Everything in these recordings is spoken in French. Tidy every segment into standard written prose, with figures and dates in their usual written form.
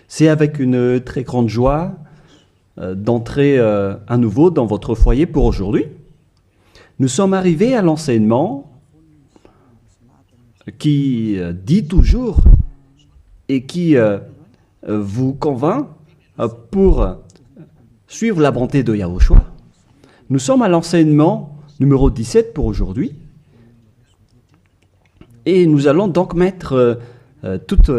C'est avec une très grande joie d'entrer à nouveau dans votre foyer pour aujourd'hui. Nous sommes arrivés à l'enseignement qui dit toujours et qui vous convainc pour suivre la bonté de Yahushua. Nous sommes à l'enseignement numéro 17 pour aujourd'hui. Et nous allons donc mettre toute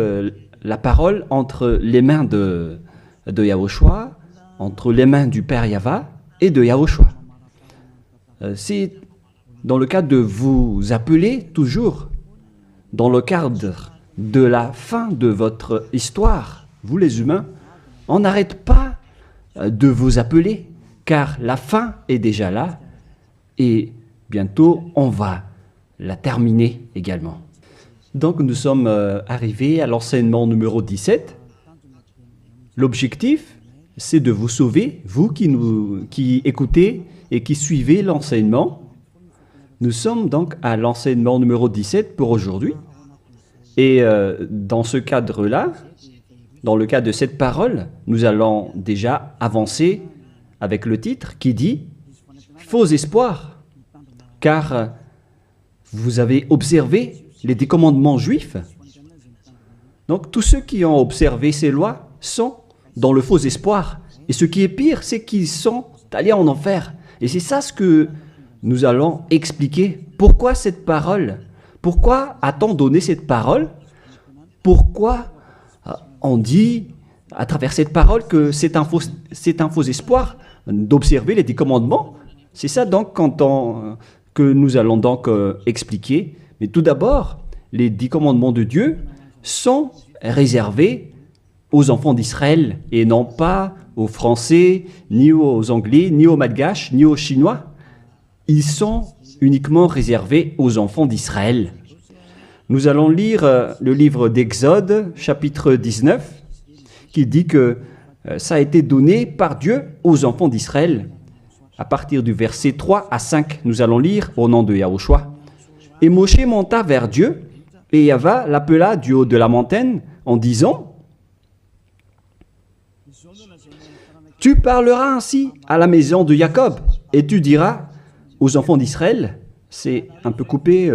la parole entre les mains de Yahushua, entre les mains du Père Yahva et de Yahushua. C'est dans le cadre de vous appeler toujours, dans le cadre de la fin de votre histoire, vous les humains, on n'arrête pas de vous appeler, car la fin est déjà là et bientôt on va la terminer également. Donc nous sommes arrivés à l'enseignement numéro 17. L'objectif, c'est de vous sauver, vous qui écoutez et qui suivez l'enseignement. Nous sommes donc à l'enseignement numéro 17 pour aujourd'hui. Et dans ce cadre-là, dans le cadre de cette parole, nous allons déjà avancer avec le titre qui dit « Faux espoirs », car vous avez observé les 10 commandements juifs. Donc tous ceux qui ont observé ces lois sont dans le faux espoir. Et ce qui est pire, c'est qu'ils sont allés en enfer. Et c'est ça ce que nous allons expliquer. Pourquoi cette parole? Pourquoi a-t-on donné cette parole? Pourquoi on dit à travers cette parole que c'est un faux espoir d'observer les 10 commandements? C'est ça donc que nous allons donc expliquer. Mais tout d'abord, les 10 commandements de Dieu sont réservés aux enfants d'Israël et non pas aux Français, ni aux Anglais, ni aux Malgaches, ni aux Chinois. Ils sont uniquement réservés aux enfants d'Israël. Nous allons lire le livre d'Exode, chapitre 19, qui dit que ça a été donné par Dieu aux enfants d'Israël. À partir du verset 3 à 5, nous allons lire au nom de Yahushua. Et Moshe monta vers Dieu, et Yahva l'appela du haut de la montagne en disant « Tu parleras ainsi à la maison de Jacob, et tu diras aux enfants d'Israël, c'est un peu coupé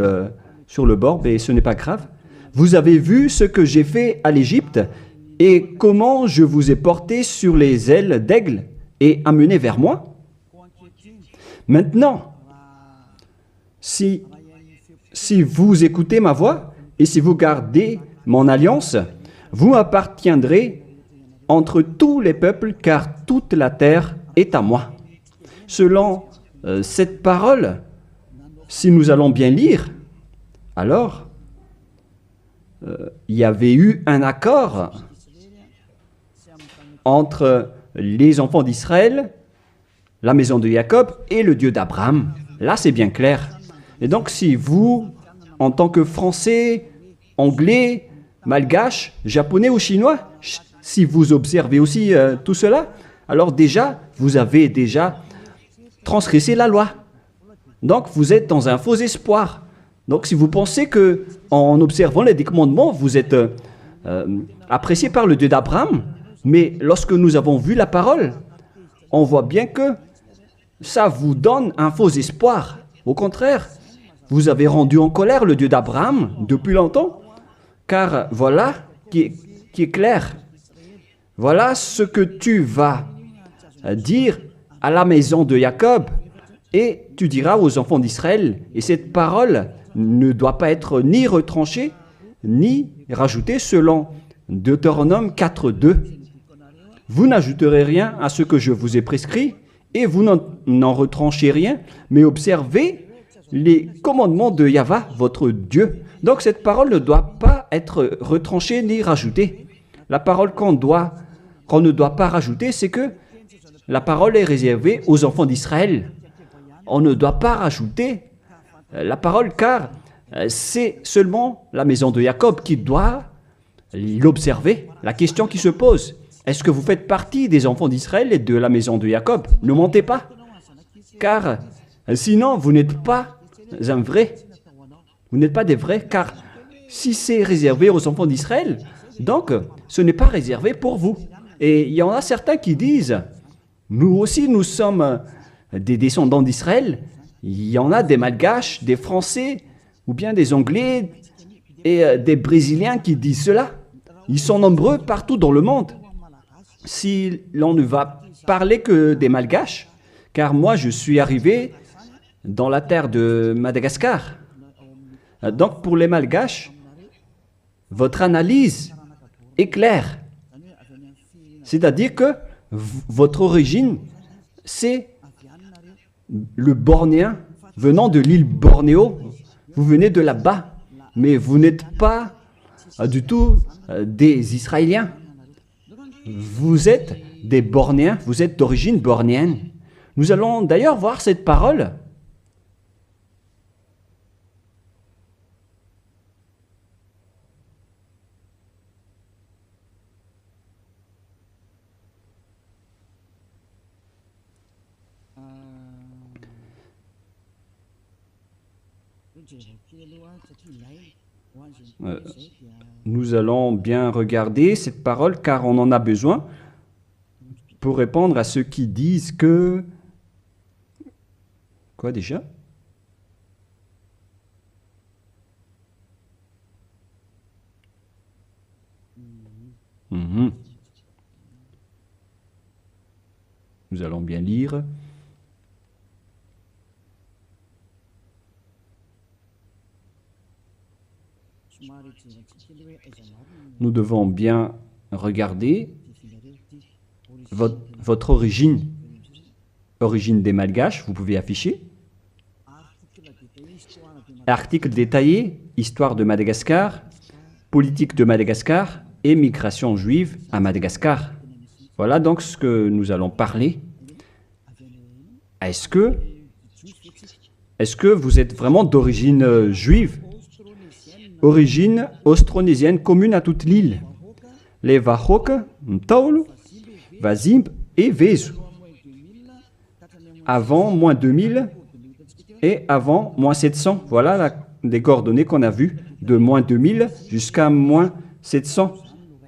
sur le bord, mais ce n'est pas grave, vous avez vu ce que j'ai fait à l'Égypte, et comment je vous ai porté sur les ailes d'aigle et amené vers moi. Maintenant, si vous écoutez ma voix et si vous gardez mon alliance, vous appartiendrez entre tous les peuples, car toute la terre est à moi. » Selon cette parole, si nous allons bien lire, alors il y avait eu un accord entre les enfants d'Israël, la maison de Jacob et le Dieu d'Abraham. Là, c'est bien clair. Et donc, si vous, en tant que Français, Anglais, Malgache, Japonais ou Chinois, si vous observez aussi tout cela, alors déjà, vous avez déjà transgressé la loi. Donc, vous êtes dans un faux espoir. Donc, si vous pensez que en observant les 10 commandements, vous êtes apprécié par le Dieu d'Abraham, mais lorsque nous avons vu la parole, on voit bien que ça vous donne un faux espoir. Au contraire, vous avez rendu en colère le Dieu d'Abraham depuis longtemps, car voilà qui est clair. Voilà ce que tu vas dire à la maison de Jacob, et tu diras aux enfants d'Israël. Et cette parole ne doit pas être ni retranchée, ni rajoutée selon Deutéronome 4.2. Vous n'ajouterez rien à ce que je vous ai prescrit, et vous n'en retranchez rien, mais observez les commandements de Yahva, votre Dieu. Donc cette parole ne doit pas être retranchée ni rajoutée. La parole qu'on ne doit pas rajouter, c'est que la parole est réservée aux enfants d'Israël. On ne doit pas rajouter la parole, car c'est seulement la maison de Jacob qui doit l'observer. La question qui se pose, est-ce que vous faites partie des enfants d'Israël et de la maison de Jacob? Ne mentez pas, car sinon vous n'êtes pas un vrai. Vous n'êtes pas des vrais, car Si c'est réservé aux enfants d'Israël, donc ce n'est pas réservé pour vous. Et il y en a certains qui disent, nous aussi nous sommes des descendants d'Israël. Il y en a des Malgaches, des Français, ou bien des Anglais et des Brésiliens qui disent cela. Ils sont nombreux partout dans le monde. Si l'on ne va parler que des Malgaches, car moi je suis arrivé dans la terre de Madagascar. Donc pour les Malgaches, votre analyse est claire. C'est-à-dire que votre origine, c'est le Bornéen venant de l'île Bornéo. Vous venez de là-bas, mais vous n'êtes pas du tout des Israéliens. Vous êtes des Bornéens, vous êtes d'origine bornéenne. Nous allons d'ailleurs voir cette parole. Nous allons bien regarder cette parole car on en a besoin pour répondre à ceux qui disent que... Quoi déjà? Nous allons bien lire. Nous devons bien regarder votre origine des Malgaches, vous pouvez afficher. Article détaillé, histoire de Madagascar, politique de Madagascar et migration juive à Madagascar. Voilà donc ce que nous allons parler. Est-ce que vous êtes vraiment d'origine juive? Origine austronésienne commune à toute l'île. Les Wahok, Ntaulu, Wazimb et Vezu. Avant moins 2000 et avant moins 700. Voilà les coordonnées qu'on a vues de moins 2000 jusqu'à moins 700.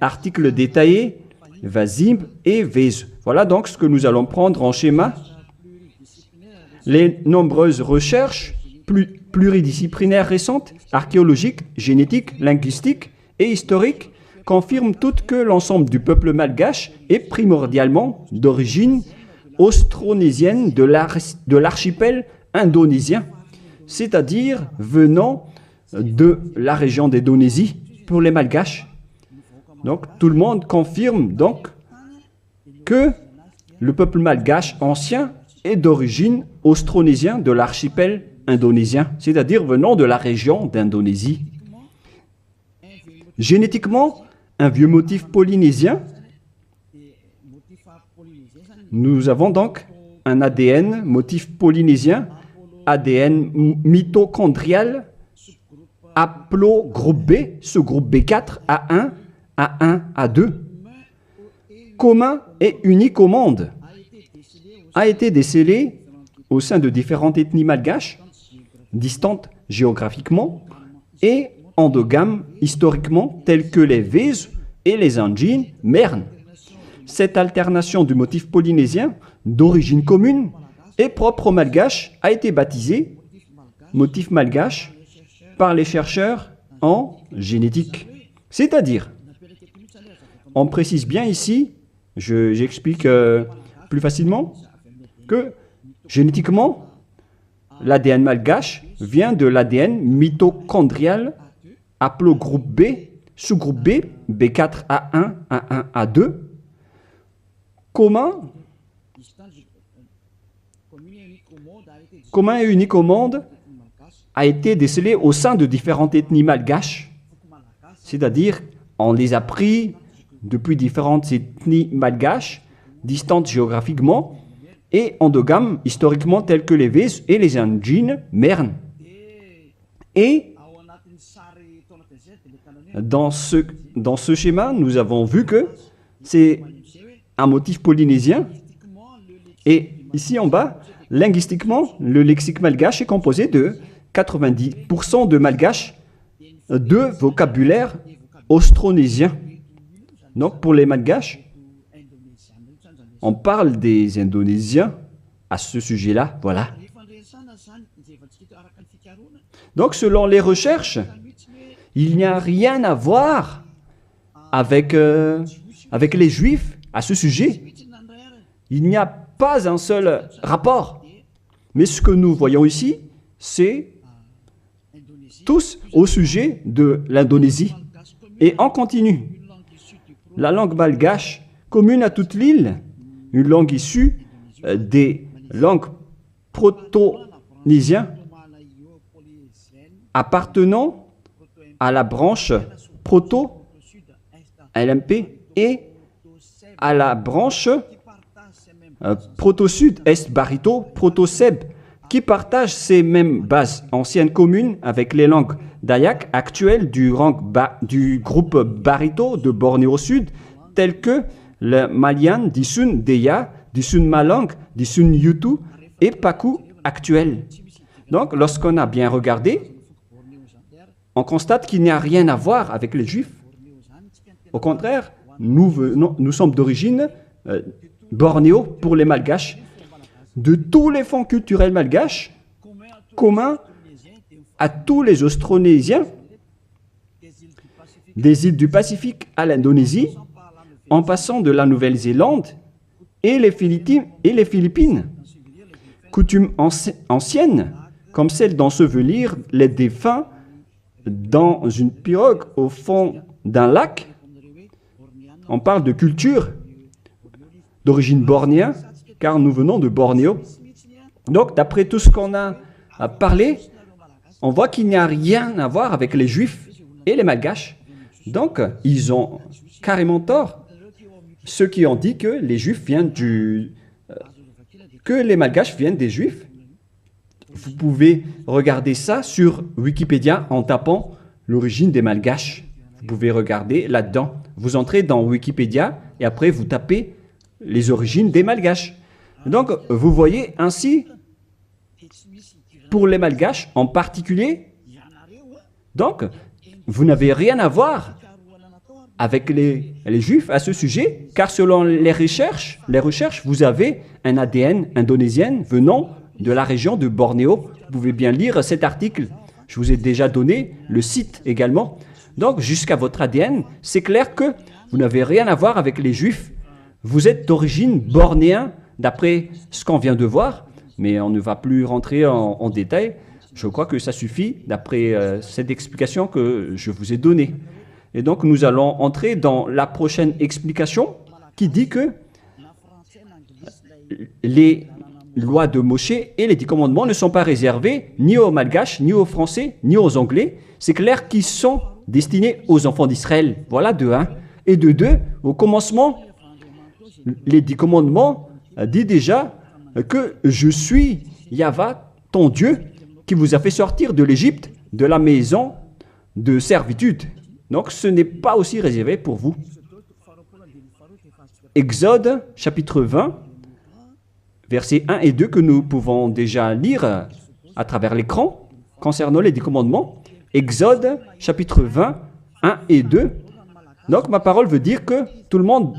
Article détaillé, Wazimb et Vezu. Voilà donc ce que nous allons prendre en schéma. Les nombreuses recherches pluridisciplinaires récentes, archéologiques, génétiques, linguistiques et historiques, confirment toutes que l'ensemble du peuple malgache est primordialement d'origine austronésienne de l'archipel indonésien, c'est-à-dire venant de la région d'Indonésie pour les Malgaches. Donc tout le monde confirme donc que le peuple malgache ancien est d'origine austronésienne de l'archipel indonésien, c'est-à-dire venant de la région d'Indonésie. Génétiquement, un vieux motif polynésien. Nous avons donc un ADN motif polynésien, ADN mitochondrial, haplogroupe B, sous-groupe B4, A1, A1, A2, commun et unique au monde, a été décelé au sein de différentes ethnies malgaches, distantes géographiquement et endogames historiquement, telles que les Vezu et les Anjin Mern. Cette alternation du motif polynésien d'origine commune et propre aux Malgaches a été baptisée motif malgache par les chercheurs en génétique. C'est-à-dire, on précise bien ici, j'explique plus facilement, que génétiquement, l'ADN malgache vient de l'ADN mitochondrial haplogroupe B, sous-groupe B, B4A1, A1, A2, commun et unique au monde, a été décelé au sein de différentes ethnies malgaches, c'est-à-dire on les a pris depuis différentes ethnies malgaches, distantes géographiquement, et endogames historiquement tels que les Vezu et les Anjin Mern. Et dans ce schéma, nous avons vu que c'est un motif polynésien. Et ici en bas, linguistiquement, le lexique malgache est composé de 90% de malgache de vocabulaire austronésien. Donc pour les Malgaches, on parle des Indonésiens à ce sujet-là, voilà. Donc selon les recherches, il n'y a rien à voir avec, avec les Juifs à ce sujet. Il n'y a pas un seul rapport. Mais ce que nous voyons ici, c'est tous au sujet de l'Indonésie. Et on continue. La langue malgache, commune à toute l'île, une langue issue des langues proto-nésiennes appartenant à la branche proto-LMP et à la branche proto-sud-est barito, proto-seb, qui partagent ces mêmes bases anciennes communes avec les langues dayak actuelles du groupe barito de Bornéo Sud, telles que le Malian, Disun Deya, Disun Malang, Disun Yutu et Paku actuel. Donc, lorsqu'on a bien regardé, on constate qu'il n'y a rien à voir avec les Juifs. Au contraire, nous sommes d'origine bornéo pour les Malgaches. De tous les fonds culturels malgaches, communs à tous les Austronésiens, des îles du Pacifique à l'Indonésie, en passant de la Nouvelle-Zélande et les Philippines. Coutumes anciennes, comme celle d'ensevelir les défunts dans une pirogue au fond d'un lac. On parle de culture d'origine bornéenne, car nous venons de Bornéo. Donc, d'après tout ce qu'on a parlé, on voit qu'il n'y a rien à voir avec les Juifs et les Malgaches. Donc, ils ont carrément tort. Ceux qui ont dit que les Juifs viennent que les Malgaches viennent des Juifs. Vous pouvez regarder ça sur Wikipédia en tapant l'origine des Malgaches. Vous pouvez regarder là-dedans. Vous entrez dans Wikipédia et après vous tapez les origines des Malgaches. Donc, vous voyez ainsi, pour les Malgaches en particulier, donc, vous n'avez rien à voir avec les Juifs à ce sujet, car selon les recherches, vous avez un ADN indonésien venant de la région de Bornéo. Vous pouvez bien lire cet article. Je vous ai déjà donné le site également. Donc, jusqu'à votre ADN, c'est clair que vous n'avez rien à voir avec les Juifs. Vous êtes d'origine bornéenne, d'après ce qu'on vient de voir, mais on ne va plus rentrer en détail. Je crois que ça suffit d'après cette explication que je vous ai donnée. Et donc, nous allons entrer dans la prochaine explication qui dit que les lois de Moshe et les 10 commandements ne sont pas réservés ni aux Malgaches, ni aux Français, ni aux Anglais. C'est clair qu'ils sont destinés aux enfants d'Israël. Voilà de 1. Et de 2, au commencement, les 10 commandements dit déjà que je suis Yahva, ton Dieu, qui vous a fait sortir de l'Égypte, de la maison de servitude. Donc ce n'est pas aussi réservé pour vous. Exode chapitre 20, versets 1 et 2 que nous pouvons déjà lire à travers l'écran concernant les 10 commandements. Exode chapitre 20, 1 et 2. Donc ma parole veut dire que tout le monde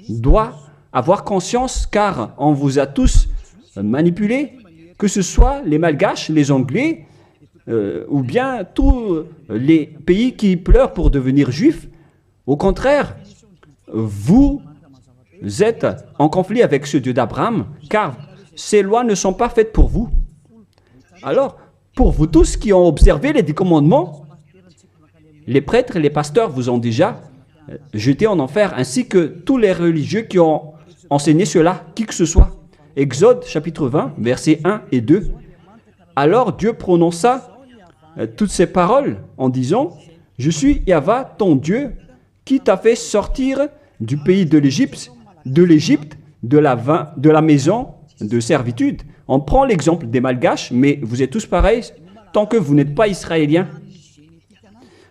doit avoir conscience, car on vous a tous manipulés, que ce soit les Malgaches, les Anglais, ou bien tous les pays qui pleurent pour devenir juifs. Au contraire, vous êtes en conflit avec ce Dieu d'Abraham, car ces lois ne sont pas faites pour vous. Alors, pour vous tous qui ont observé les 10 commandements, les prêtres et les pasteurs vous ont déjà jeté en enfer, ainsi que tous les religieux qui ont enseigné cela, qui que ce soit. Exode chapitre 20, versets 1 et 2. Alors Dieu prononça toutes ces paroles en disant « Je suis Yahva, ton Dieu, qui t'a fait sortir du pays de l'Égypte, de la maison de servitude. » On prend l'exemple des Malgaches, mais vous êtes tous pareils tant que vous n'êtes pas israéliens.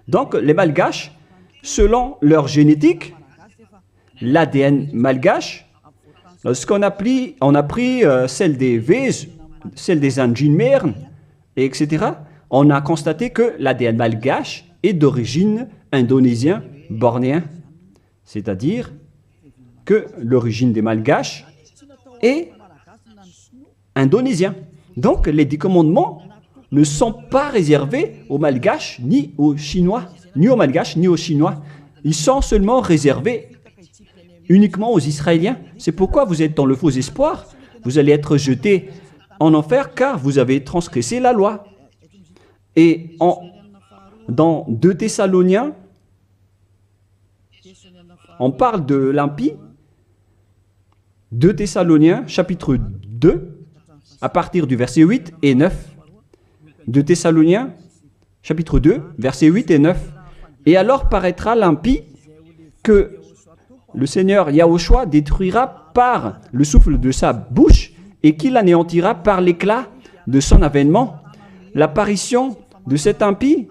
Donc les Malgaches, selon leur génétique, l'ADN malgache, on a pris celle des Vèze, celle des Anjinmerne, etc. On a constaté que l'ADN malgache est d'origine indonésien bornéen, c'est-à-dire que l'origine des Malgaches est indonésien. Donc les 10 commandements ne sont pas réservés aux Malgaches ni aux Chinois, ni aux Malgaches ni aux Chinois. Ils sont seulement réservés uniquement aux Israéliens. C'est pourquoi vous êtes dans le faux espoir. Vous allez être jetés en enfer car vous avez transgressé la loi. Et dans 2 Thessaloniens, on parle de l'impie. 2 Thessaloniens, chapitre 2, à partir du verset 8 et 9. 2 Thessaloniens, chapitre 2, versets 8 et 9. Et alors paraîtra l'impie que le Seigneur Yahushua détruira par le souffle de sa bouche et qu'il anéantira par l'éclat de son avènement. L'apparition de cet impie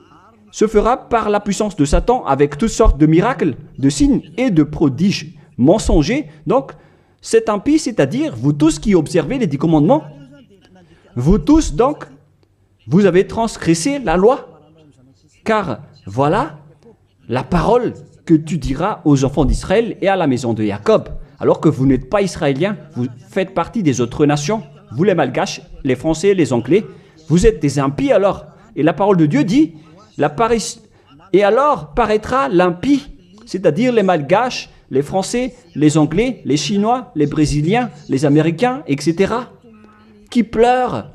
se fera par la puissance de Satan avec toutes sortes de miracles, de signes et de prodiges mensongers. Donc, cet impie, c'est-à-dire vous tous qui observez les 10 commandements, vous tous donc, vous avez transgressé la loi. Car voilà la parole que tu diras aux enfants d'Israël et à la maison de Jacob. Alors que vous n'êtes pas israéliens, vous faites partie des autres nations. Vous les Malgaches, les Français, les Anglais, vous êtes des impies alors. Et la parole de Dieu dit, et alors paraîtra l'impie, c'est-à-dire les Malgaches, les Français, les Anglais, les Chinois, les Brésiliens, les Américains, etc., qui pleurent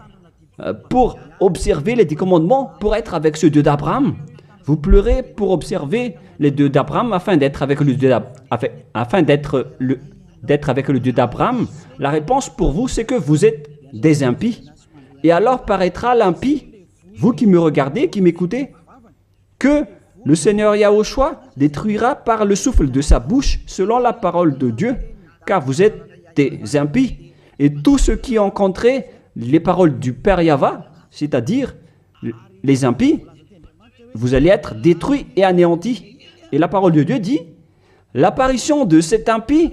pour observer les 10 commandements, pour être avec ce Dieu d'Abraham. Vous pleurez pour observer les Dieux d'Abraham afin d'être avec le Dieu d'Abraham. La réponse pour vous, c'est que vous êtes des impies. Et alors paraîtra l'impie, vous qui me regardez, qui m'écoutez, que le Seigneur Yahushua détruira par le souffle de sa bouche selon la parole de Dieu, car vous êtes des impies. Et tous ceux qui ont rencontré les paroles du Père Yahva, c'est-à-dire les impies, vous allez être détruits et anéantis. Et la parole de Dieu dit, l'apparition de cet impie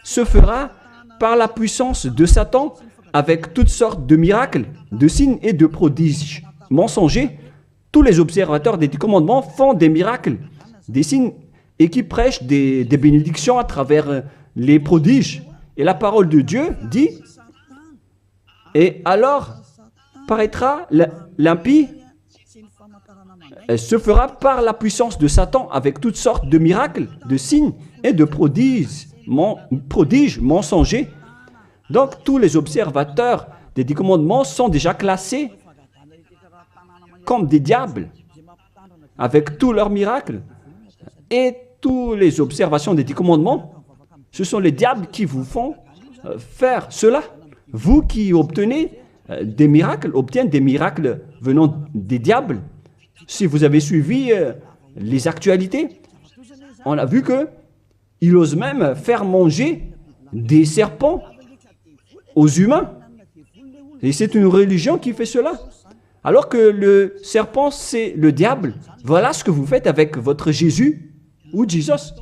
se fera par la puissance de Satan avec toutes sortes de miracles, de signes et de prodiges mensongers. Tous les observateurs des 10 commandements font des miracles, des signes et qui prêchent des bénédictions à travers les prodiges. Et la parole de Dieu dit, et alors paraîtra l'impie, se fera par la puissance de Satan avec toutes sortes de miracles, de signes et de prodiges mensongers. Donc tous les observateurs des 10 commandements sont déjà classés comme des diables, avec tous leurs miracles. Et toutes les observations des 10 commandements, ce sont les diables qui vous font faire cela. Vous qui obtenez des miracles, obtiennent des miracles venant des diables. Si vous avez suivi les actualités, on a vu qu'il ose même faire manger des serpents aux humains. Et c'est une religion qui fait cela. Alors que le serpent, c'est le diable. Voilà ce que vous faites avec votre Jésus ou Jesus.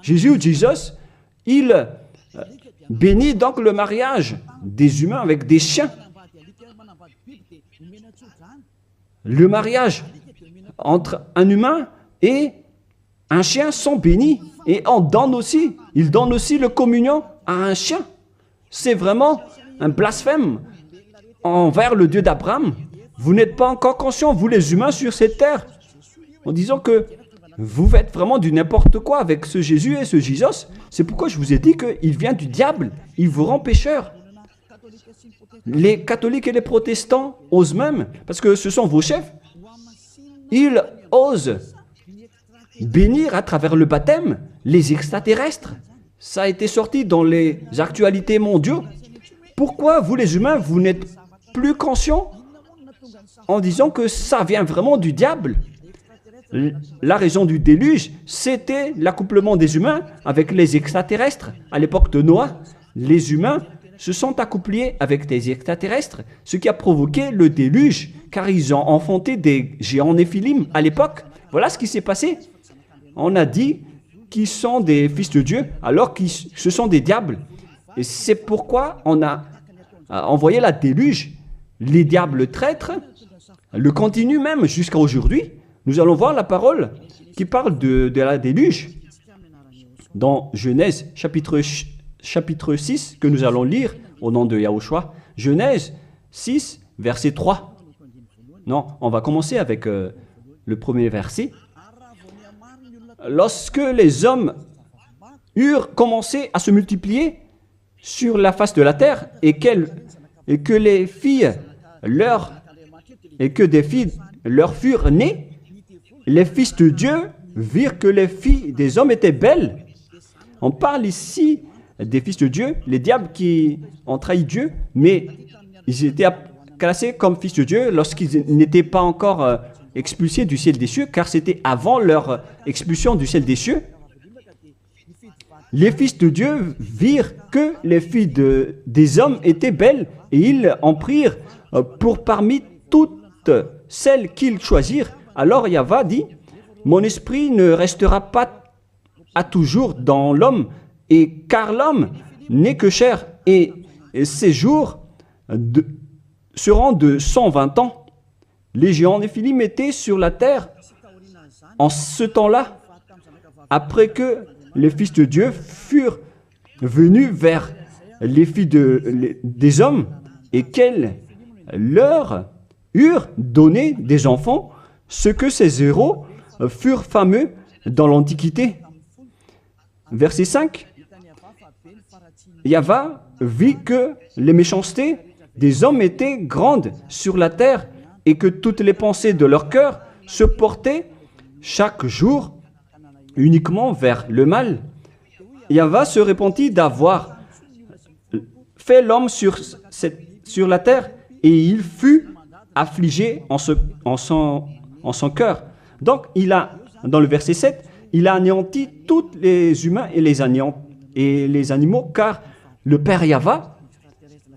Jésus ou Jesus, il bénit donc le mariage des humains avec des chiens. Le mariage entre un humain et un chien sont bénis. Et il donne aussi le communion à un chien. C'est vraiment un blasphème envers le Dieu d'Abraham. Vous n'êtes pas encore conscients, vous les humains sur cette terre, en disant que vous faites vraiment du n'importe quoi avec ce Jésus et ce Jesus. C'est pourquoi je vous ai dit qu'il vient du diable, il vous rend pécheur. Les catholiques et les protestants osent même, parce que ce sont vos chefs, ils osent bénir à travers le baptême les extraterrestres. Ça a été sorti dans les actualités mondiaux. Pourquoi vous les humains, vous n'êtes plus conscients en disant que ça vient vraiment du diable? La raison du déluge, c'était l'accouplement des humains avec les extraterrestres. À l'époque de Noah, les humains se sont accouplés avec des extraterrestres, ce qui a provoqué le déluge, car ils ont enfanté des géants néphilim à l'époque. Voilà ce qui s'est passé. On a dit qu'ils sont des fils de Dieu, alors que ce sont des diables. Et c'est pourquoi on a envoyé la déluge. Les diables traîtres le continuent même jusqu'à aujourd'hui. Nous allons voir la parole qui parle de la déluge dans Genèse chapitre 6 que nous allons lire au nom de Yahushua. Genèse 6, verset 3. Non, on va commencer avec le premier verset. Lorsque les hommes eurent commencé à se multiplier sur la face de la terre et que des filles leur furent nées, les fils de Dieu virent que les filles des hommes étaient belles. On parle ici des fils de Dieu, les diables qui ont trahi Dieu, mais ils étaient classés comme fils de Dieu lorsqu'ils n'étaient pas encore expulsés du ciel des cieux, car c'était avant leur expulsion du ciel des cieux. Les fils de Dieu virent que les filles des hommes étaient belles, et ils en prirent pour parmi toutes celles qu'ils choisirent. Alors Yahva dit, « Mon esprit ne restera pas à toujours dans l'homme, et car l'homme n'est que chair, et ses jours seront de 120 ans. » Les géants Néphilim étaient sur la terre en ce temps-là, après que les fils de Dieu furent venus vers les filles des hommes et qu'elles leur eurent donné des enfants, ce que ces héros furent fameux dans l'Antiquité. Verset 5. Yahva vit que les méchancetés des hommes étaient grandes sur la terre et que toutes les pensées de leur cœur se portaient chaque jour uniquement vers le mal. Yahva se repentit d'avoir fait l'homme sur la terre et il fut affligé en son cœur. Donc, dans le verset 7, il a anéanti tous les humains et les animaux, car le Père Yahva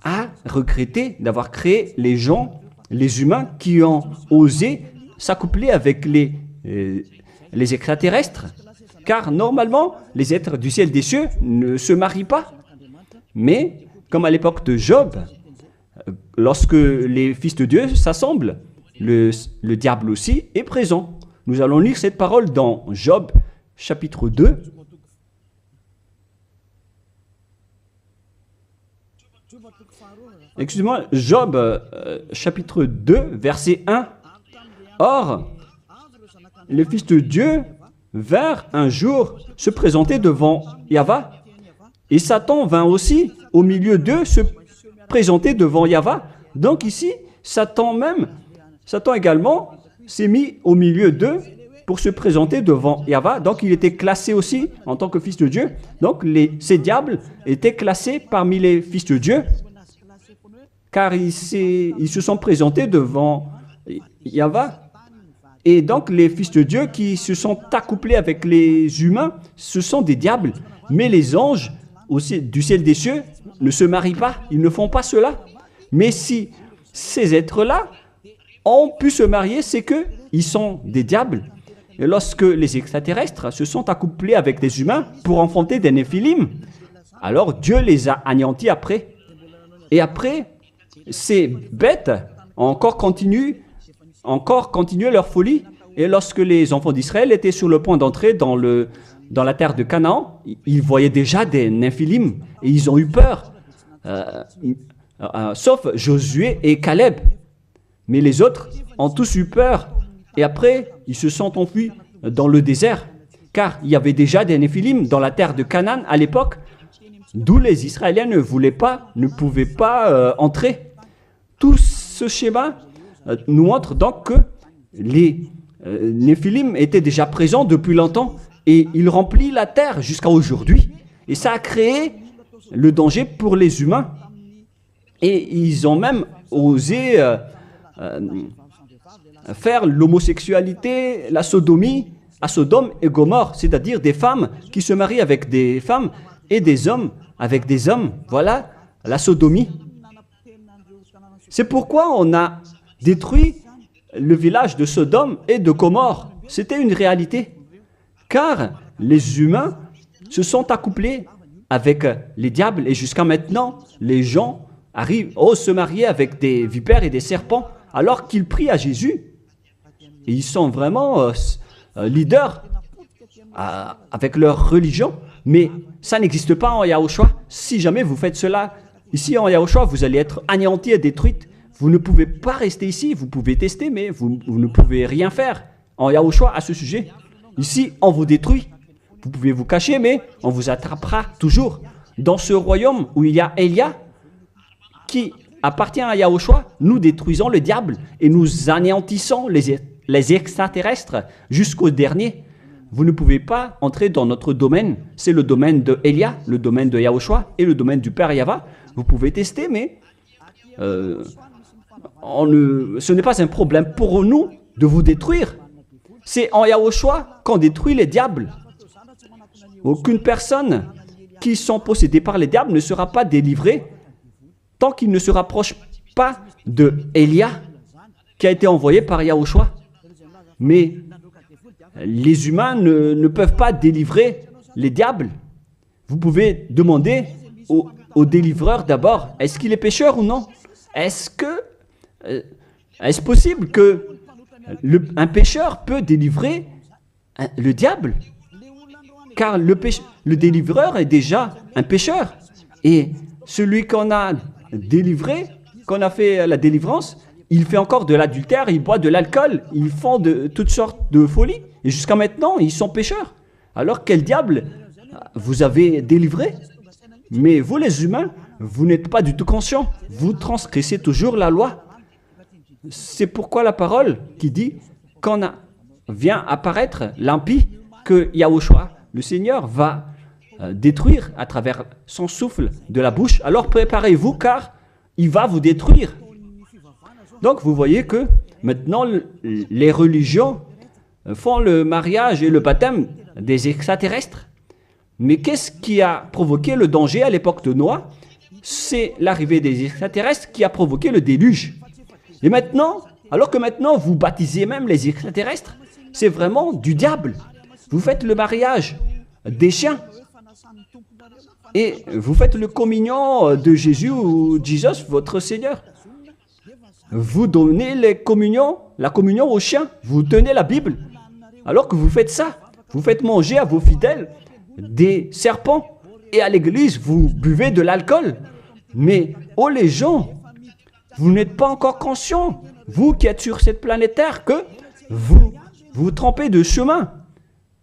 a regretté d'avoir créé les gens, les humains qui ont osé s'accoupler avec les extraterrestres. Car normalement, les êtres du ciel des cieux ne se marient pas. Mais, comme à l'époque de Job, lorsque les fils de Dieu s'assemblent, le diable aussi est présent. Nous allons lire cette parole dans Job, chapitre 2. Excusez-moi, Job, chapitre 2, verset 1. Or, les fils de Dieu vinrent un jour se présenter devant Yahva, et Satan vint aussi au milieu d'eux se présenter devant Yahva. Donc ici, Satan également s'est mis au milieu d'eux pour se présenter devant Yahva. Donc il était classé aussi en tant que fils de Dieu. Donc ces diables étaient classés parmi les fils de Dieu, car ils se sont présentés devant Yahva. Et donc, les fils de Dieu qui se sont accouplés avec les humains, ce sont des diables. Mais les anges du ciel des cieux ne se marient pas, ils ne font pas cela. Mais si ces êtres-là ont pu se marier, c'est qu'ils sont des diables. Et lorsque les extraterrestres se sont accouplés avec des humains pour enfanter des néphilim, alors Dieu les a anéantis après. Et après, ces bêtes ont encore continué leur folie. Et lorsque les enfants d'Israël étaient sur le point d'entrer dans la terre de Canaan, ils voyaient déjà des néphilim et ils ont eu peur, sauf Josué et Caleb. Mais les autres ont tous eu peur et après ils se sont enfuis dans le désert, car il y avait déjà des néphilim dans la terre de Canaan à l'époque, d'où les Israéliens ne pouvaient pas entrer. Tout ce schéma nous montre donc que les néphilim étaient déjà présents depuis longtemps et ils remplissent la terre jusqu'à aujourd'hui. Et ça a créé le danger pour les humains. Et ils ont même osé faire l'homosexualité, la sodomie à Sodome et Gomorrhe, c'est-à-dire des femmes qui se marient avec des femmes et des hommes avec des hommes. Voilà la sodomie. C'est pourquoi on a détruit le village de Sodome et de Gomorrhe. C'était une réalité. Car les humains se sont accouplés avec les diables et jusqu'à maintenant, les gens osent se marier avec des vipères et des serpents alors qu'ils prient à Jésus. Et ils sont vraiment leaders avec leur religion. Mais ça n'existe pas en Yahushua. Si jamais vous faites cela ici en Yahushua, vous allez être anéantis et détruits. Vous ne pouvez pas rester ici. Vous pouvez tester, mais vous ne pouvez rien faire en Yahushua à ce sujet. Ici, on vous détruit. Vous pouvez vous cacher, mais on vous attrapera toujours. Dans ce royaume où il y a Elia, qui appartient à Yahushua, nous détruisons le diable et nous anéantissons les extraterrestres jusqu'au dernier. Vous ne pouvez pas entrer dans notre domaine. C'est le domaine de Elia, le domaine de Yahushua et le domaine du Père Yahva. Vous pouvez tester, mais ce n'est pas un problème pour nous de vous détruire. C'est en Yahushua qu'on détruit les diables. Aucune personne qui sont possédées par les diables ne sera pas délivrée tant qu'il ne se rapproche pas de Elia qui a été envoyé par Yahushua. Mais les humains ne peuvent pas délivrer les diables. Vous pouvez demander au délivreur d'abord, est-ce qu'il est pécheur ou non? Est-ce possible que un pécheur peut délivrer le diable? Car le délivreur est déjà un pécheur. Et celui qu'on a délivré, qu'on a fait la délivrance, il fait encore de l'adultère, il boit de l'alcool, ils font de toutes sortes de folies. Et jusqu'à maintenant, ils sont pécheurs. Alors quel diable vous avez délivré? Mais vous les humains, vous n'êtes pas du tout conscients. Vous transgressez toujours la loi. C'est pourquoi la parole qui dit quand vient apparaître l'impie, que Yahushua, le Seigneur, va détruire à travers son souffle de la bouche. Alors préparez-vous car il va vous détruire. Donc vous voyez que maintenant les religions font le mariage et le baptême des extraterrestres. Mais qu'est-ce qui a provoqué le danger à l'époque de Noé? C'est l'arrivée des extraterrestres qui a provoqué le déluge. Et maintenant, alors que maintenant vous baptisez même les extraterrestres, c'est vraiment du diable. Vous faites le mariage des chiens. Et vous faites le communion de Jésus ou Jesus, votre Seigneur. Vous donnez la communion aux chiens. Vous tenez la Bible. Alors que vous faites ça, vous faites manger à vos fidèles des serpents. Et à l'église, vous buvez de l'alcool. Mais, oh les gens, vous n'êtes pas encore conscients, vous qui êtes sur cette planète Terre, que vous trompez de chemin.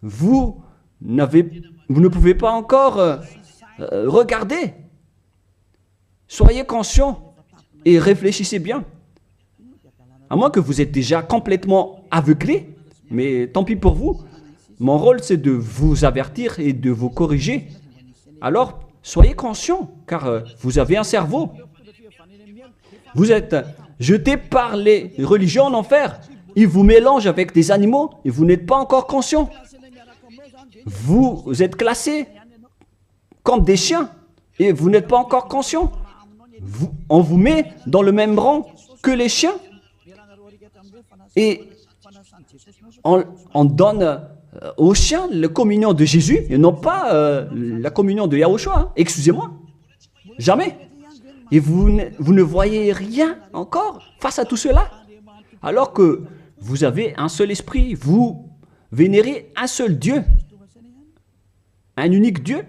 Vous ne pouvez pas encore regarder. Soyez conscients et réfléchissez bien. À moins que vous êtes déjà complètement aveuglé, mais tant pis pour vous. Mon rôle, c'est de vous avertir et de vous corriger. Alors, soyez conscients, car vous avez un cerveau. Vous êtes jetés par les religions en enfer. Ils vous mélangent avec des animaux et vous n'êtes pas encore conscients. Vous êtes classés comme des chiens et vous n'êtes pas encore conscients. On vous met dans le même rang que les chiens. Et on donne aux chiens la communion de Jésus et non pas la communion de Yahushua. Hein. Excusez-moi. Jamais. Et vous ne voyez rien encore face à tout cela. Alors que vous avez un seul esprit, vous vénérez un seul Dieu, un unique Dieu.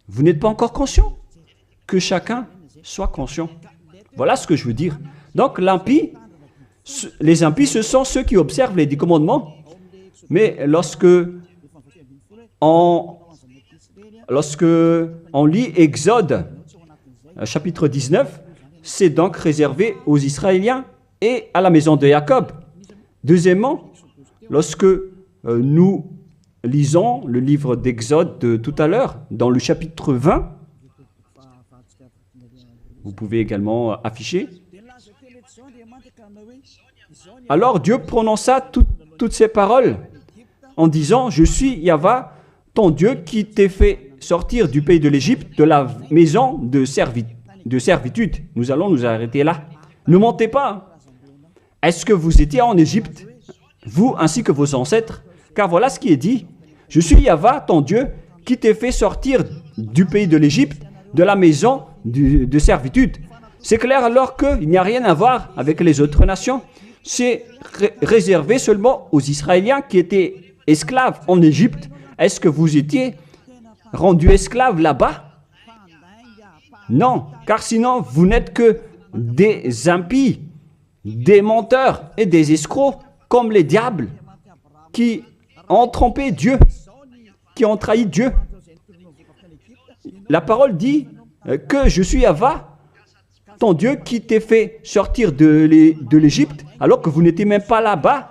Vous n'êtes pas encore conscient. Que chacun soit conscient. Voilà ce que je veux dire. Donc les impies, ce sont ceux qui observent les 10 commandements. Mais lorsque on lit Exode, chapitre 19, c'est donc réservé aux Israéliens et à la maison de Jacob. Deuxièmement, lorsque nous lisons le livre d'Exode de tout à l'heure, dans le chapitre 20, vous pouvez également afficher. Alors Dieu prononça toutes ces paroles en disant « Je suis Yahva, ton Dieu qui t'ai fait sortir du pays de l'Égypte, de la maison de servitude. » Nous allons nous arrêter là. Ne montez pas. Est-ce que vous étiez en Égypte, vous ainsi que vos ancêtres? Car voilà ce qui est dit. « Je suis Yahva, ton Dieu, qui t'ai fait sortir du pays de l'Égypte, de la maison de servitude. » C'est clair alors qu'il n'y a rien à voir avec les autres nations. c'est réservé seulement aux Israéliens qui étaient esclaves en Égypte. Est-ce que vous étiez rendus esclaves là-bas? Non, car sinon vous n'êtes que des impies, des menteurs et des escrocs comme les diables qui ont trompé Dieu, qui ont trahi Dieu. La parole dit que je suis Yahva, ton Dieu qui t'ai fait sortir de l'Égypte alors que vous n'étiez même pas là-bas.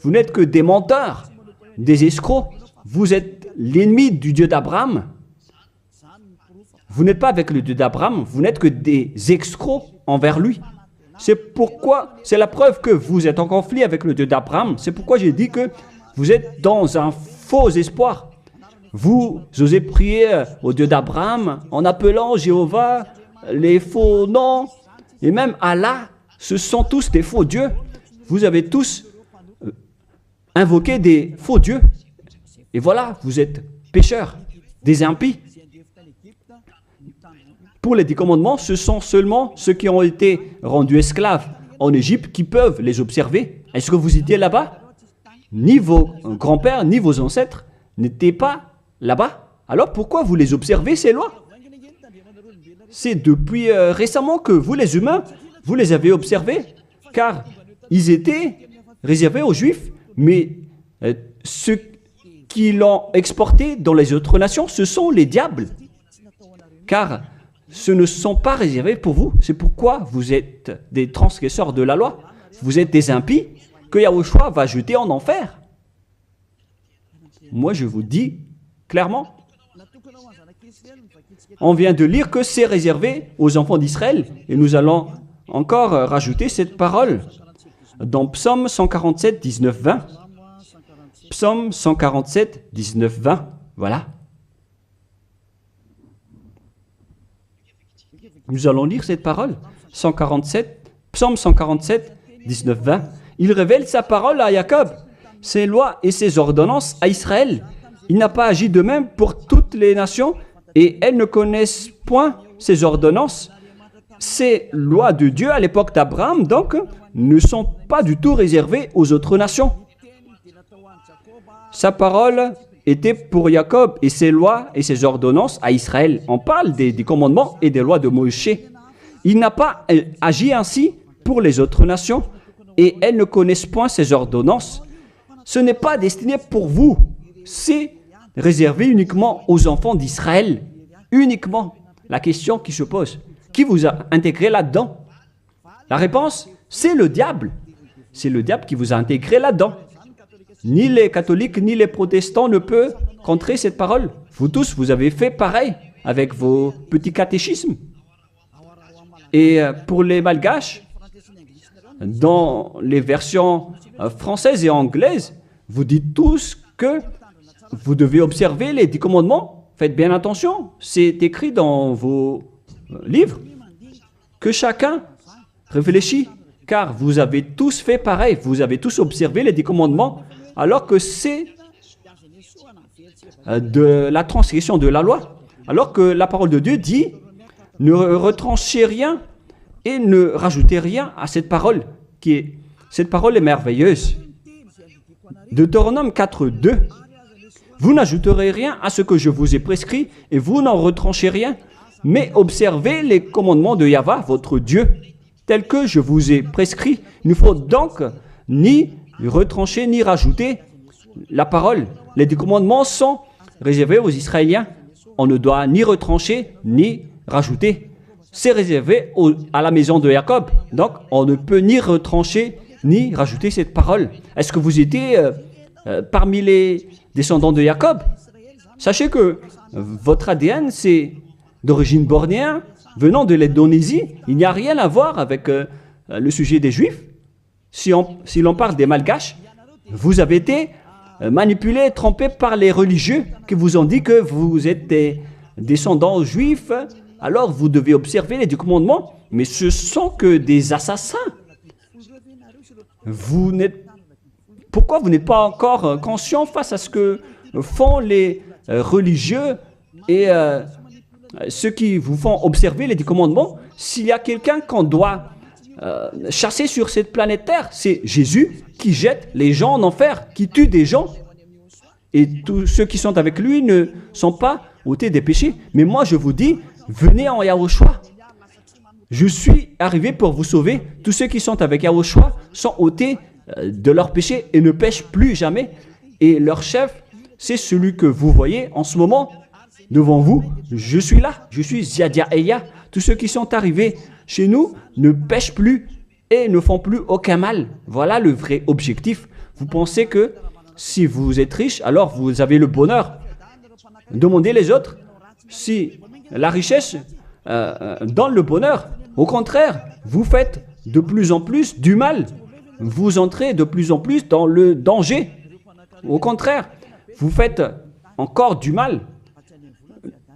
Vous n'êtes que des menteurs, des escrocs. Vous êtes l'ennemi du Dieu d'Abraham. Vous n'êtes pas avec le Dieu d'Abraham, vous n'êtes que des escrocs envers lui. C'est pourquoi, c'est la preuve que vous êtes en conflit avec le Dieu d'Abraham. C'est pourquoi j'ai dit que vous êtes dans un faux espoir. Vous osez prier au Dieu d'Abraham en appelant Jéhovah les faux noms. Et même Allah, ce sont tous des faux dieux. Vous avez tous invoqué des faux dieux. Et voilà, vous êtes pécheurs, des impies. Pour les 10 commandements, ce sont seulement ceux qui ont été rendus esclaves en Égypte qui peuvent les observer. Est-ce que vous étiez là-bas? Ni vos grands-pères, ni vos ancêtres n'étaient pas là-bas. Alors pourquoi vous les observez, ces lois? C'est depuis récemment que vous, les humains, vous les avez observés, car ils étaient réservés aux Juifs, mais ceux qui l'ont exporté dans les autres nations, ce sont les diables. Car ce ne sont pas réservés pour vous. C'est pourquoi vous êtes des transgresseurs de la loi. Vous êtes des impies que Yahushua va jeter en enfer. Moi, je vous dis clairement, on vient de lire que c'est réservé aux enfants d'Israël. Et nous allons encore rajouter cette parole dans Psaume 147, 19, 20. Psaume 147, 19, 20. Voilà. Nous allons lire cette parole. Psaume 147, 19, 20. Il révèle sa parole à Jacob, ses lois et ses ordonnances à Israël. Il n'a pas agi de même pour toutes les nations et elles ne connaissent point ses ordonnances. Ces lois de Dieu à l'époque d'Abraham, donc, ne sont pas du tout réservées aux autres nations. Sa parole était pour Jacob et ses lois et ses ordonnances à Israël. On parle des commandements et des lois de Moïse. Il n'a pas agi ainsi pour les autres nations et elles ne connaissent point ses ordonnances. Ce n'est pas destiné pour vous, c'est réservé uniquement aux enfants d'Israël. Uniquement. La question qui se pose, qui vous a intégré là-dedans? La réponse, c'est le diable. C'est le diable qui vous a intégré là-dedans. Ni les catholiques, ni les protestants ne peuvent contrer cette parole. Vous tous, vous avez fait pareil avec vos petits catéchismes. Et pour les malgaches, dans les versions françaises et anglaises, vous dites tous que vous devez observer les 10 commandements. Faites bien attention, c'est écrit dans vos livres. Que chacun réfléchit, car vous avez tous fait pareil. Vous avez tous observé les 10 commandements, alors que c'est de la transgression de la loi. Alors que la parole de Dieu dit, ne retranchez rien et ne rajoutez rien à cette parole. Cette parole est merveilleuse. Deutéronome 4, 2. Vous n'ajouterez rien à ce que je vous ai prescrit et vous n'en retranchez rien, mais observez les commandements de Yahva, votre Dieu, tels que je vous ai prescrits. Il ne faut donc ni retrancher ni rajouter la parole. Les 10 commandements sont réservés aux Israéliens. On ne doit ni retrancher ni rajouter. C'est réservé à la maison de Jacob. Donc, on ne peut ni retrancher ni rajouter cette parole. Est-ce que vous étiez parmi les descendants de Jacob? Sachez que votre ADN, c'est d'origine bornéenne, venant de l'Indonésie. Il n'y a rien à voir avec le sujet des Juifs. Si l'on parle des Malgaches, vous avez été manipulés, trompés par les religieux qui vous ont dit que vous êtes des descendants juifs, alors vous devez observer les 10 commandements, mais ce sont que des assassins. Pourquoi vous n'êtes pas encore conscient face à ce que font les religieux et ceux qui vous font observer les 10 commandements? S'il y a quelqu'un qu'on doit chassé sur cette planète Terre. C'est Jésus qui jette les gens en enfer, qui tue des gens. Et tous ceux qui sont avec lui ne sont pas ôtés des péchés. Mais moi, je vous dis, venez en Yahushua. Je suis arrivé pour vous sauver. Tous ceux qui sont avec Yahushua sont ôtés de leurs péchés et ne pêchent plus jamais. Et leur chef, c'est celui que vous voyez en ce moment devant vous. Je suis là, je suis Ziadia Eya. Tous ceux qui sont arrivés chez nous ne pêchent plus et ne font plus aucun mal. Voilà le vrai objectif. Vous pensez que si vous êtes riche, alors vous avez le bonheur. Demandez les autres si la richesse donne le bonheur. Au contraire, vous faites de plus en plus du mal. Vous entrez de plus en plus dans le danger. Au contraire, vous faites encore du mal.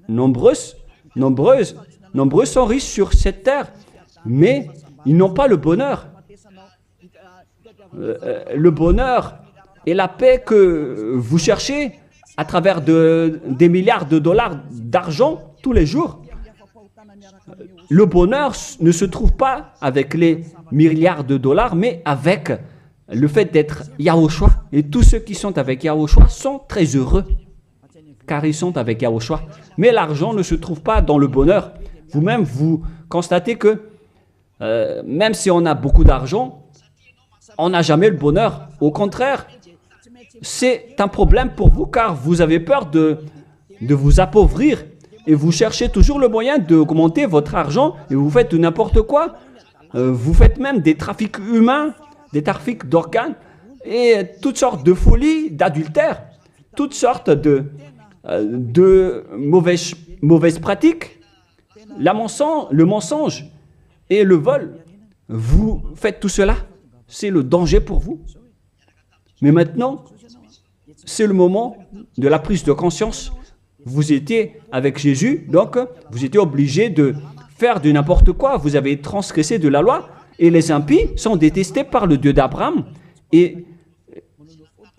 Nombreux sont riches sur cette terre, mais ils n'ont pas le bonheur. Le bonheur et la paix que vous cherchez à travers des milliards de dollars d'argent tous les jours. Le bonheur ne se trouve pas avec les milliards de dollars, mais avec le fait d'être Yahushua. Et tous ceux qui sont avec Yahushua sont très heureux, car ils sont avec Yahushua. Mais l'argent ne se trouve pas dans le bonheur. Vous-même, vous constatez que même si on a beaucoup d'argent, on n'a jamais le bonheur. Au contraire, c'est un problème pour vous, car vous avez peur de vous appauvrir. Et vous cherchez toujours le moyen d'augmenter votre argent et vous faites n'importe quoi. Vous faites même des trafics humains, des trafics d'organes et toutes sortes de folies, d'adultère, toutes sortes de mauvaises pratiques, le mensonge et le vol. Vous faites tout cela, c'est le danger pour vous. Mais maintenant, c'est le moment de la prise de conscience. Vous étiez avec Jésus, donc vous étiez obligé de faire de n'importe quoi. Vous avez transgressé de la loi et les impies sont détestés par le Dieu d'Abraham. Et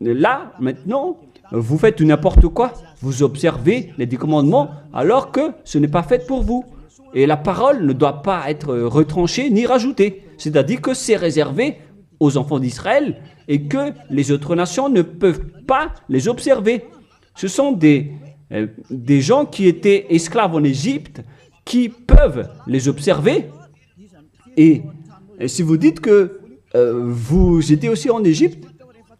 là, maintenant, vous faites n'importe quoi. Vous observez les 10 commandements alors que ce n'est pas fait pour vous. Et la parole ne doit pas être retranchée ni rajoutée. C'est-à-dire que c'est réservé aux enfants d'Israël et que les autres nations ne peuvent pas les observer. Ce sont des gens qui étaient esclaves en Égypte qui peuvent les observer. Et si vous dites que vous étiez aussi en Égypte,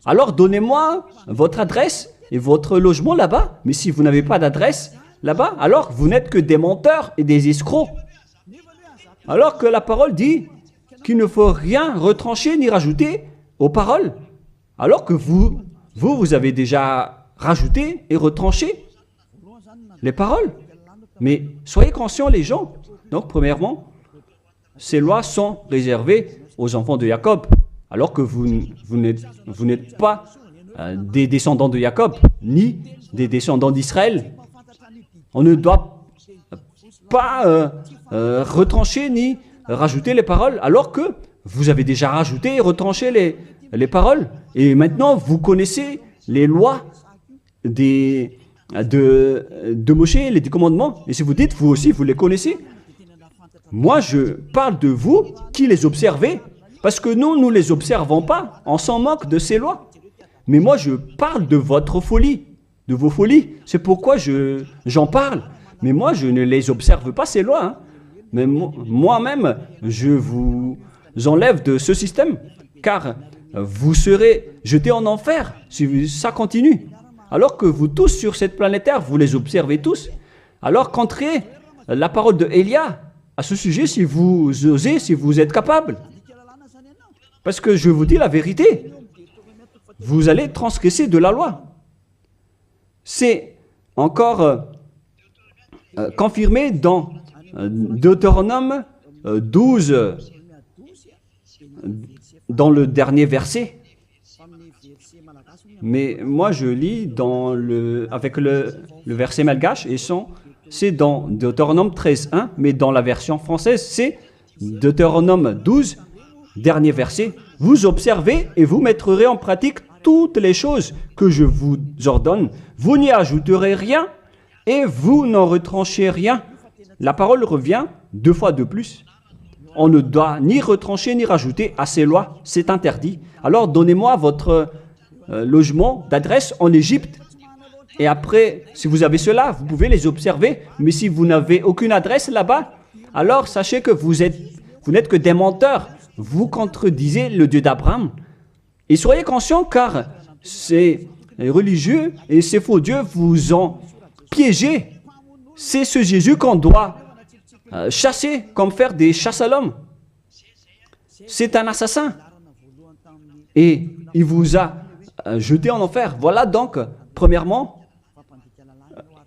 alors donnez-moi votre adresse et votre logement là-bas. Mais si vous n'avez pas d'adresse là-bas, alors vous n'êtes que des menteurs et des escrocs. Alors que la parole dit qu'il ne faut rien retrancher ni rajouter aux paroles. Alors que vous avez déjà rajouté et retranché les paroles. Mais soyez conscients les gens. Donc premièrement, ces lois sont réservées aux enfants de Jacob. Alors que vous n'êtes pas des descendants de Jacob, ni des descendants d'Israël. On ne doit pas retrancher ni rajouter les paroles, alors que vous avez déjà rajouté et retranché les paroles. Et maintenant, vous connaissez les lois de Moïse, les 10 commandements. Et si vous dites, vous aussi, vous les connaissez. Moi, je parle de vous qui les observez, parce que nous ne les observons pas. On s'en moque de ces lois. Mais moi, je parle de votre folie, de vos folies. C'est pourquoi j'en parle. Mais moi, je ne les observe pas, ces lois. Hein. Mais moi-même, je vous enlève de ce système, car vous serez jetés en enfer si ça continue. Alors que vous tous sur cette planète Terre, vous les observez tous. Alors qu'entrez la parole de Élia à ce sujet si vous osez, si vous êtes capable. Parce que je vous dis la vérité, vous allez transgresser de la loi. C'est encore confirmé dans Deutéronome 12, dans le dernier verset. Mais moi, je lis avec le verset malgache, et c'est dans Deutéronome 13.1, mais dans la version française, c'est Deutéronome 12, dernier verset. Vous observez et vous mettrez en pratique toutes les choses que je vous ordonne. Vous n'y ajouterez rien et vous n'en retranchez rien. La parole revient 2 fois de plus. on ne doit ni retrancher ni rajouter à ces lois. C'est interdit. Alors donnez-moi votre logement d'adresse en Égypte. Et après, si vous avez cela, vous pouvez les observer. Mais si vous n'avez aucune adresse là-bas, alors sachez que vous n'êtes que des menteurs. Vous contredisez le Dieu d'Abraham. Et soyez conscients car ces religieux et ces faux dieux vous ont piégé. C'est ce Jésus qu'on doit chasser, comme faire des chasses à l'homme. C'est un assassin. Et il vous a jeté en enfer. Voilà donc, premièrement,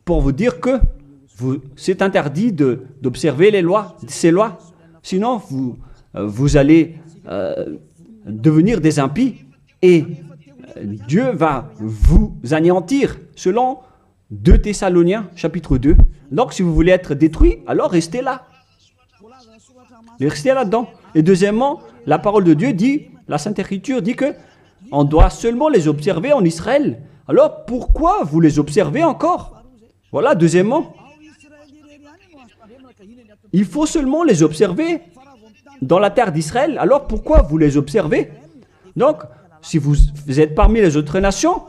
pour vous dire que c'est interdit d'observer les lois, ces lois. Sinon, vous allez devenir des impies et Dieu va vous anéantir, selon 2 Thessaloniciens, chapitre 2. Donc, si vous voulez être détruit, alors restez là. Restez là-dedans. Et deuxièmement, la parole de Dieu dit, la Sainte Écriture dit que on doit seulement les observer en Israël. Alors, pourquoi vous les observez encore? Voilà, deuxièmement. Il faut seulement les observer dans la terre d'Israël. Alors, pourquoi vous les observez? Donc, si vous êtes parmi les autres nations,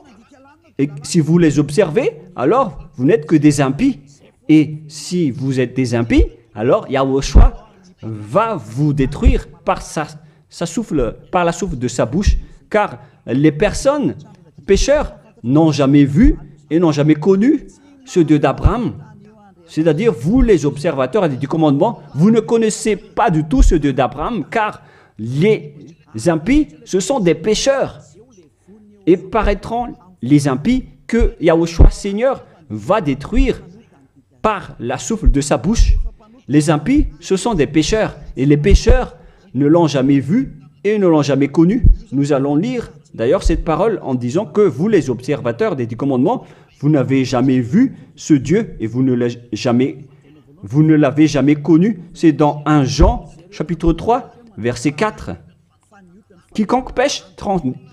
et si vous les observez, alors vous n'êtes que des impies. Et si vous êtes des impies, alors Yahushua va vous détruire par la souffle de sa bouche, car les personnes pécheurs n'ont jamais vu et n'ont jamais connu ce Dieu d'Abraham. C'est-à-dire, vous les observateurs du commandement, vous ne connaissez pas du tout ce Dieu d'Abraham, car les impies, ce sont des pécheurs. Et paraîtront les impies que Yahushua Seigneur va détruire par la souffle de sa bouche. Les impies, ce sont des pécheurs. Et les pécheurs ne l'ont jamais vu et ne l'ont jamais connu. Nous allons lire d'ailleurs cette parole en disant que vous, les observateurs des 10 commandements, vous n'avez jamais vu ce Dieu et vous ne l'avez jamais connu. C'est dans 1 Jean, chapitre 3, verset 4. Quiconque pêche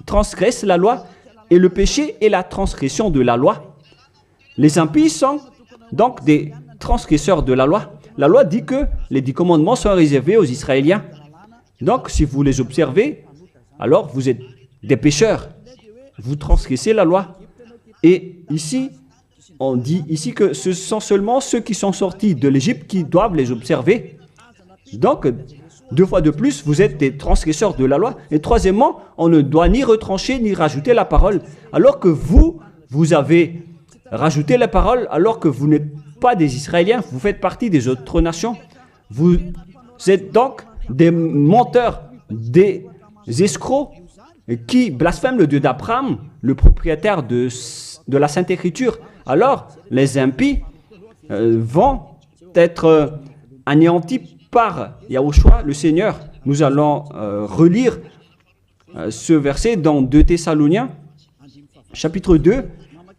transgresse la loi, et le péché est la transgression de la loi. Les impies sont donc des transgresseurs de la loi. La loi dit que les 10 commandements sont réservés aux Israéliens. Donc, si vous les observez, alors vous êtes des pécheurs. Vous transgressez la loi. Et ici, on dit ici que ce sont seulement ceux qui sont sortis de l'Égypte qui doivent les observer. Donc, 2 fois de plus, vous êtes des transgresseurs de la loi. Et troisièmement, on ne doit ni retrancher ni rajouter la parole. Alors que vous avez rajouté la parole, alors que vous n'êtes pas des Israéliens, vous faites partie des autres nations. Vous êtes donc des menteurs, des escrocs qui blasphèment le Dieu d'Abraham, le propriétaire de la Sainte Écriture. Alors, les impies vont être anéantis par Yahushua, le Seigneur. Nous allons relire ce verset dans 2 Thessaloniciens, chapitre 2,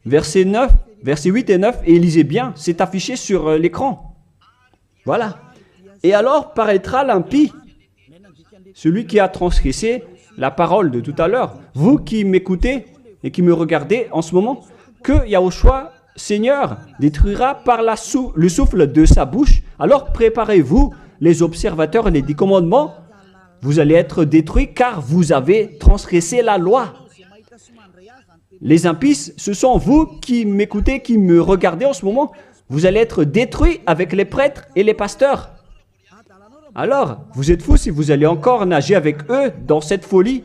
verset 8 et 9. Et lisez bien, c'est affiché sur l'écran. Voilà. Et alors paraîtra l'impie, celui qui a transgressé la parole de tout à l'heure. Vous qui m'écoutez et qui me regardez en ce moment, que Yahushua, Seigneur, détruira par le souffle de sa bouche. Alors préparez-vous, les observateurs et les 10 commandements, vous allez être détruits car vous avez transgressé la loi. Les impies, ce sont vous qui m'écoutez, qui me regardez en ce moment. Vous allez être détruits avec les prêtres et les pasteurs. Alors, vous êtes fous si vous allez encore nager avec eux dans cette folie.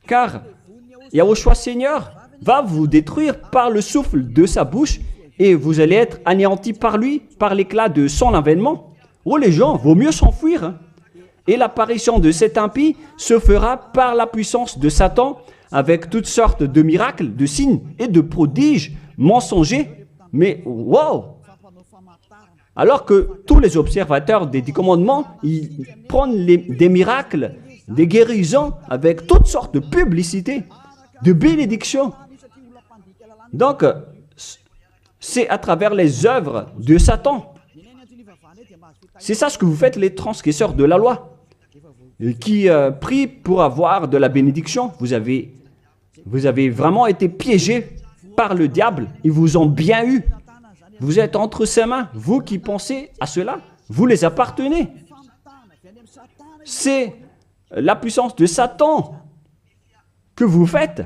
Car Yahushua Seigneur va vous détruire par le souffle de sa bouche et vous allez être anéantis par lui, par l'éclat de son avènement. Oh les gens, vaut mieux s'enfuir. Hein. Et l'apparition de cet impie se fera par la puissance de Satan avec toutes sortes de miracles, de signes et de prodiges mensongers. Mais wow! Alors que tous les observateurs des 10 commandements, ils prennent des miracles, des guérisons avec toutes sortes de publicités, de bénédictions. Donc, c'est à travers les œuvres de Satan. C'est ça ce que vous faites, les transgresseurs de la loi, qui prient pour avoir de la bénédiction. Vous avez vraiment été piégés par le diable. Ils vous ont bien eu. Vous êtes entre ses mains. Vous qui pensez à cela, vous les appartenez. c'est la puissance de Satan que vous faites.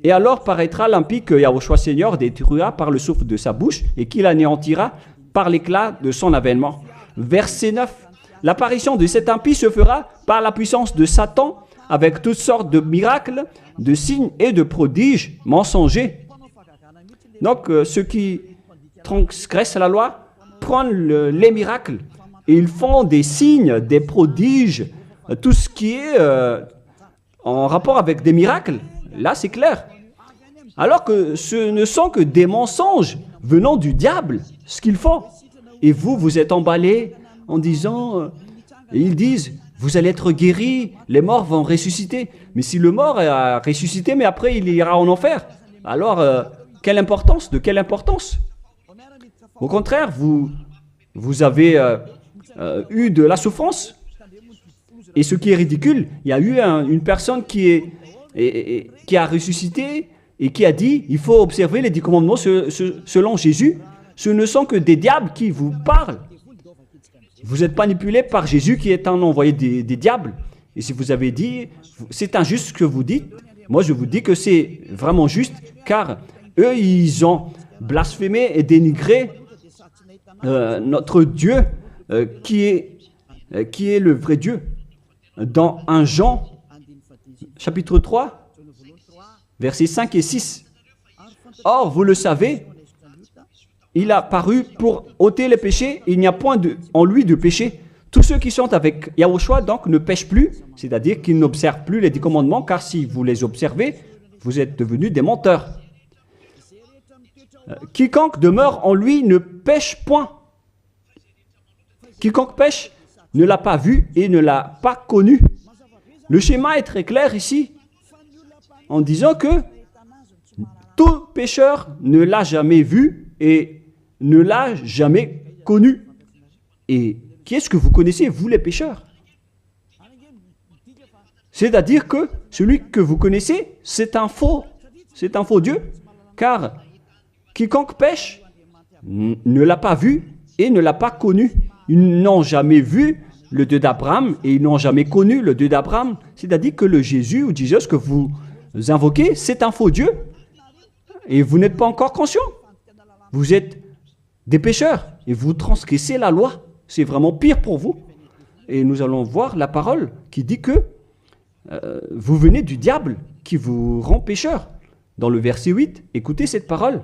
Et alors paraîtra l'impie que Yahushua Seigneur détruira par le souffle de sa bouche et qu'il anéantira par l'éclat de son avènement. Verset 9. L'apparition de cet impie se fera par la puissance de Satan avec toutes sortes de miracles, de signes et de prodiges mensongers. Donc ceux qui transgressent la loi prennent les miracles et ils font des signes, des prodiges, tout ce qui est en rapport avec des miracles. Là, c'est clair. Alors que ce ne sont que des mensonges venant du diable, ce qu'ils font. Et vous, vous êtes emballés en disant, ils disent, vous allez être guéris, les morts vont ressusciter. Mais si le mort a ressuscité, mais après il ira en enfer, alors quelle importance? De quelle importance? Au contraire, vous avez eu de la souffrance. Et ce qui est ridicule, il y a eu une personne qui a ressuscité et qui a dit, il faut observer les 10 commandements selon Jésus. Ce ne sont que des diables qui vous parlent. Vous êtes manipulé par Jésus qui est un envoyé des diables. Et si vous avez dit, c'est injuste ce que vous dites, moi je vous dis que c'est vraiment juste, car eux, ils ont blasphémé et dénigré notre Dieu qui est le vrai Dieu. Dans 1 Jean, chapitre 3, versets 5 et 6. Or, vous le savez, il a paru pour ôter les péchés, il n'y a point en lui de péché. Tous ceux qui sont avec Yahushua donc ne pêchent plus, c'est-à-dire qu'ils n'observent plus les 10 commandements, car si vous les observez, vous êtes devenus des menteurs. Quiconque demeure en lui ne pêche point. Quiconque pêche ne l'a pas vu et ne l'a pas connu. Le schéma est très clair ici, en disant que tout pécheur ne l'a jamais vu et ne l'a jamais connu. Et qui est-ce que vous connaissez, vous les pécheurs? C'est-à-dire que celui que vous connaissez, c'est un faux Dieu, car quiconque pêche ne l'a pas vu et ne l'a pas connu. Ils n'ont jamais vu le Dieu d'Abraham et ils n'ont jamais connu le Dieu d'Abraham. C'est-à-dire que le Jésus ou Jésus que vous invoquez, c'est un faux Dieu. Et vous n'êtes pas encore conscient. Vous êtes des pécheurs et vous transgressez la loi. C'est vraiment pire pour vous. Et nous allons voir la parole qui dit que vous venez du diable qui vous rend pécheur. Dans le verset 8, écoutez cette parole.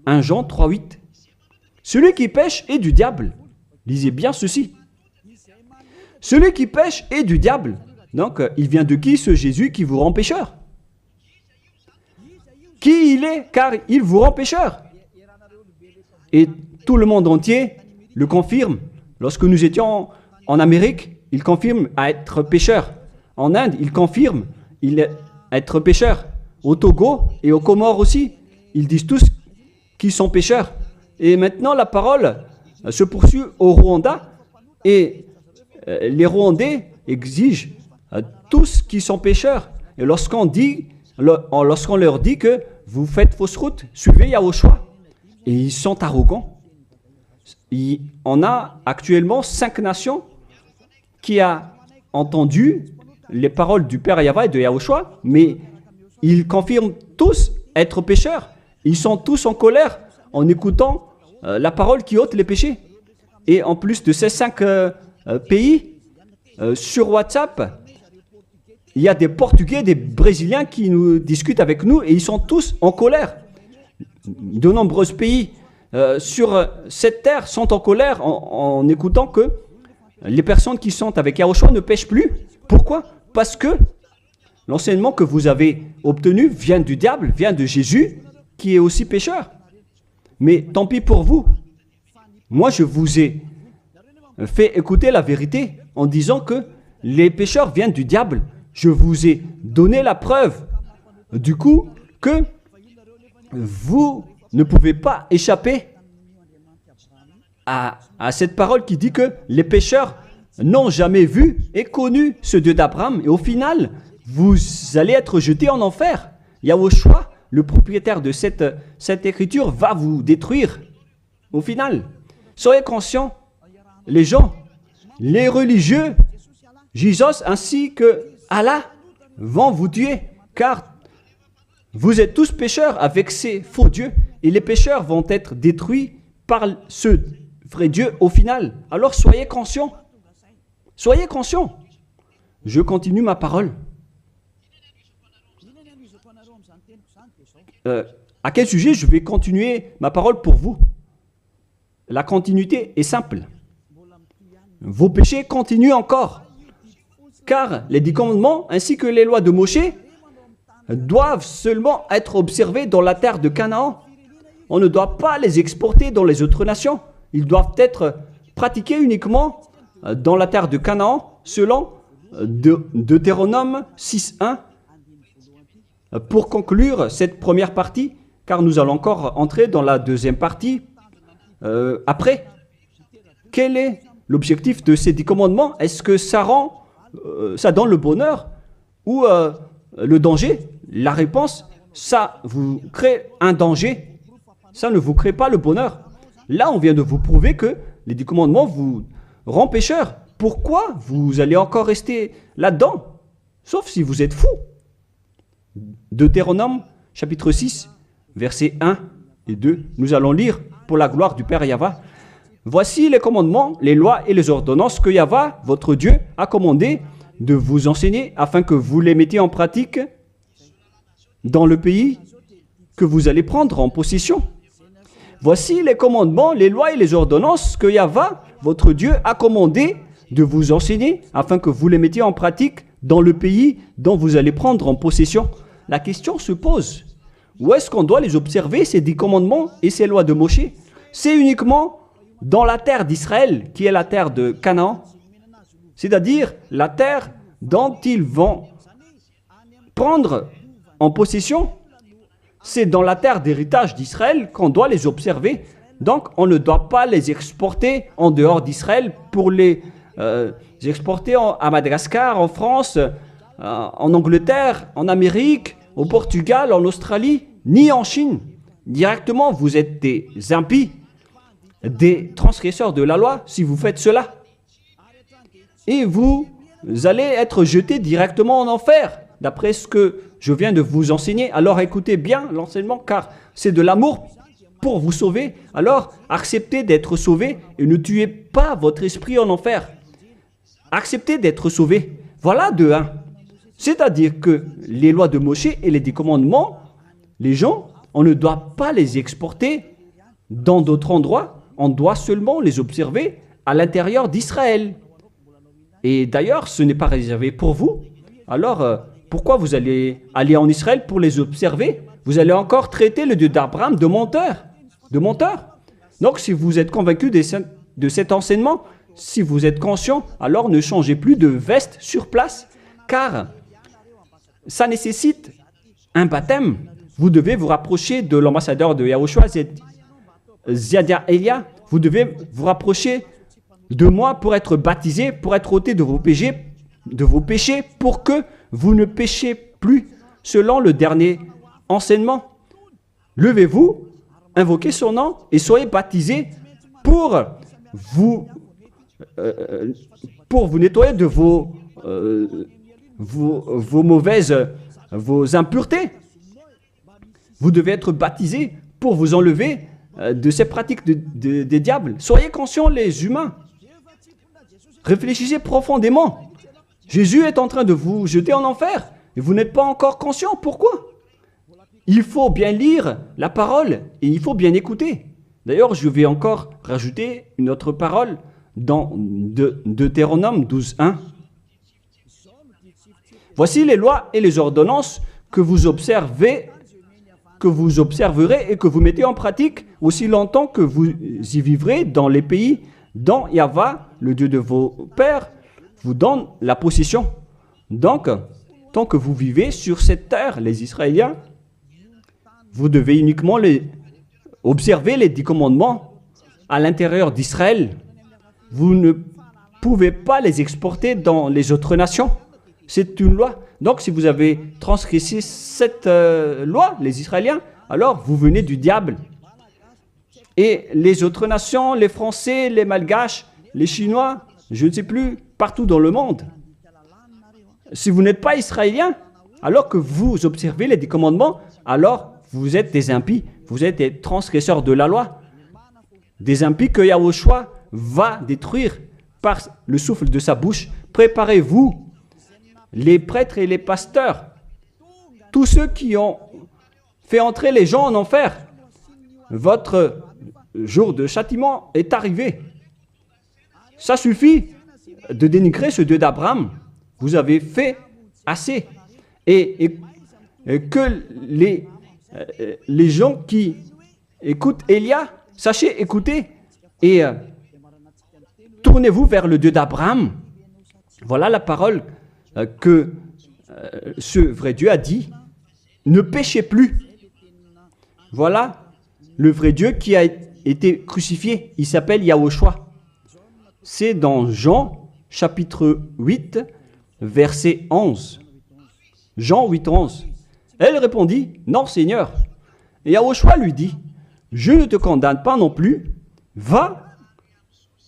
1 Jean 3, 8. Celui qui pêche est du diable. Lisez bien ceci. Celui qui pêche est du diable. Donc, il vient de qui ce Jésus qui vous rend pécheur? Qui il est? Car il vous rend pécheur. Et tout le monde entier le confirme. Lorsque nous étions en Amérique, il confirme à être pécheur. En Inde, il confirme à être pécheur. Au Togo et aux Comores aussi, ils disent tous qu'ils sont pécheurs. Et maintenant, la parole se poursuit au Rwanda et les Rwandais exigent tous qui sont pécheurs. Et lorsqu'on leur dit que vous faites fausse route, suivez Yahushua. Et ils sont arrogants. On a actuellement 5 nations qui ont entendu les paroles du Père Yahweh et de Yahushua, mais ils confirment tous être pécheurs. Ils sont tous en colère en écoutant la parole qui ôte les péchés. Et en plus de ces 5 pays, sur WhatsApp, il y a des Portugais, des Brésiliens qui nous discutent avec nous et ils sont tous en colère. De nombreux pays sur cette terre sont en colère en écoutant que les personnes qui sont avec Yahushua ne pêchent plus. Pourquoi? Parce que l'enseignement que vous avez obtenu vient du diable, vient de Jésus, qui est aussi pécheur. Mais tant pis pour vous. Moi, je vous ai fait écouter la vérité en disant que les pécheurs viennent du diable. Je vous ai donné la preuve du coup que vous ne pouvez pas échapper à cette parole qui dit que les pécheurs n'ont jamais vu et connu ce Dieu d'Abraham. Et au final, vous allez être jetés en enfer. Yahushua, le propriétaire de cette écriture, va vous détruire. Au final, soyez conscients, les gens les religieux, Jésus ainsi que Allah vont vous tuer, car vous êtes tous pécheurs avec ces faux dieux, et les pécheurs vont être détruits par ce vrai Dieu au final. Alors soyez conscients. Soyez conscients. Je continue ma parole. À quel sujet je vais continuer ma parole pour vous? La continuité est simple. Vos péchés continuent encore. Car les 10 commandements ainsi que les lois de Moshe doivent seulement être observés dans la terre de Canaan. On ne doit pas les exporter dans les autres nations. Ils doivent être pratiqués uniquement dans la terre de Canaan selon Deutéronome 6.1. Pour conclure cette première partie, car nous allons encore entrer dans la deuxième partie après. Quel est l'objectif de ces 10 commandements? Est-ce que ça donne le bonheur ou le danger? La réponse, ça vous crée un danger. Ça ne vous crée pas le bonheur. Là, on vient de vous prouver que les 10 commandements vous rendent pécheurs. Pourquoi vous allez encore rester là-dedans? Sauf si vous êtes fou. Deutéronome, chapitre 6, versets 1 et 2. Nous allons lire pour la gloire du Père Yahva. Voici les commandements, les lois et les ordonnances que Yahva, votre Dieu, a commandé de vous enseigner afin que vous les mettiez en pratique dans le pays que vous allez prendre en possession. Voici les commandements, les lois et les ordonnances que Yahva, votre Dieu, a commandé de vous enseigner afin que vous les mettiez en pratique dans le pays dont vous allez prendre en possession. La question se pose, où est-ce qu'on doit les observer, ces 10 commandements et ces lois de Moshe? C'est uniquement dans la terre d'Israël, qui est la terre de Canaan, c'est-à-dire la terre dont ils vont prendre en possession. C'est dans la terre d'héritage d'Israël qu'on doit les observer. Donc, on ne doit pas les exporter en dehors d'Israël pour les exporter à Madagascar, en France, en Angleterre, en Amérique, au Portugal, en Australie, ni en Chine. Directement, vous êtes des impies, des transgresseurs de la loi si vous faites cela. Et vous allez être jetés directement en enfer, d'après ce que je viens de vous enseigner. Alors écoutez bien l'enseignement, car c'est de l'amour pour vous sauver. Alors acceptez d'être sauvé et ne tuez pas votre esprit en enfer. Acceptez d'être sauvé. Voilà de 1. C'est-à-dire que les lois de Moshe et les 10 commandements, les gens, on ne doit pas les exporter dans d'autres endroits. On doit seulement les observer à l'intérieur d'Israël. Et d'ailleurs, ce n'est pas réservé pour vous. Alors, pourquoi vous allez aller en Israël pour les observer? Vous allez encore traiter le Dieu d'Abraham de menteur. De menteur. Donc, si vous êtes convaincu de cet enseignement, si vous êtes conscient, alors ne changez plus de veste sur place, car ça nécessite un baptême. Vous devez vous rapprocher de l'ambassadeur de Yahushua, Ziadia Elia. Vous devez vous rapprocher de moi pour être baptisé, pour être ôté de vos péchés, pour que vous ne péchiez plus selon le dernier enseignement. Levez-vous, invoquez son nom et soyez baptisés pour vous nettoyer de vos impuretés. Vous devez être baptisés pour vous enlever de ces pratiques des diables. Soyez conscients, les humains. Réfléchissez profondément. Jésus est en train de vous jeter en enfer et vous n'êtes pas encore conscient. Pourquoi? Il faut bien lire la parole et il faut bien écouter. D'ailleurs, je vais encore rajouter une autre parole dans Deutéronome 12.1. Voici les lois et les ordonnances que vous observerez et que vous mettez en pratique aussi longtemps que vous y vivrez dans les pays dont Yahva, le Dieu de vos pères, vous donne la possession. Donc, tant que vous vivez sur cette terre, les Israéliens, vous devez uniquement observer les 10 commandements à l'intérieur d'Israël. Vous ne pouvez pas les exporter dans les autres nations. C'est une loi. Donc, si vous avez transgressé cette loi, les Israéliens, alors vous venez du diable. Et les autres nations, les Français, les Malgaches, les Chinois, je ne sais plus, partout dans le monde. Si vous n'êtes pas israélien, alors que vous observez les 10 commandements, alors vous êtes des impies, vous êtes des transgresseurs de la loi. Des impies que Yahushua va détruire par le souffle de sa bouche. Préparez-vous, les prêtres et les pasteurs, tous ceux qui ont fait entrer les gens en enfer. Votre jour de châtiment est arrivé. Ça suffit de dénigrer ce Dieu d'Abraham. Vous avez fait assez. Et que les gens qui écoutent Élia, sachez écouter et tournez-vous vers le Dieu d'Abraham. Voilà la parole que ce vrai Dieu a dit. Ne péchez plus. Voilà le vrai Dieu qui a été crucifié. Il s'appelle Yahushua. C'est dans Jean chapitre 8, verset 11. Jean 8, 11. Elle répondit, non Seigneur. Et Yahushua lui dit, je ne te condamne pas non plus. Va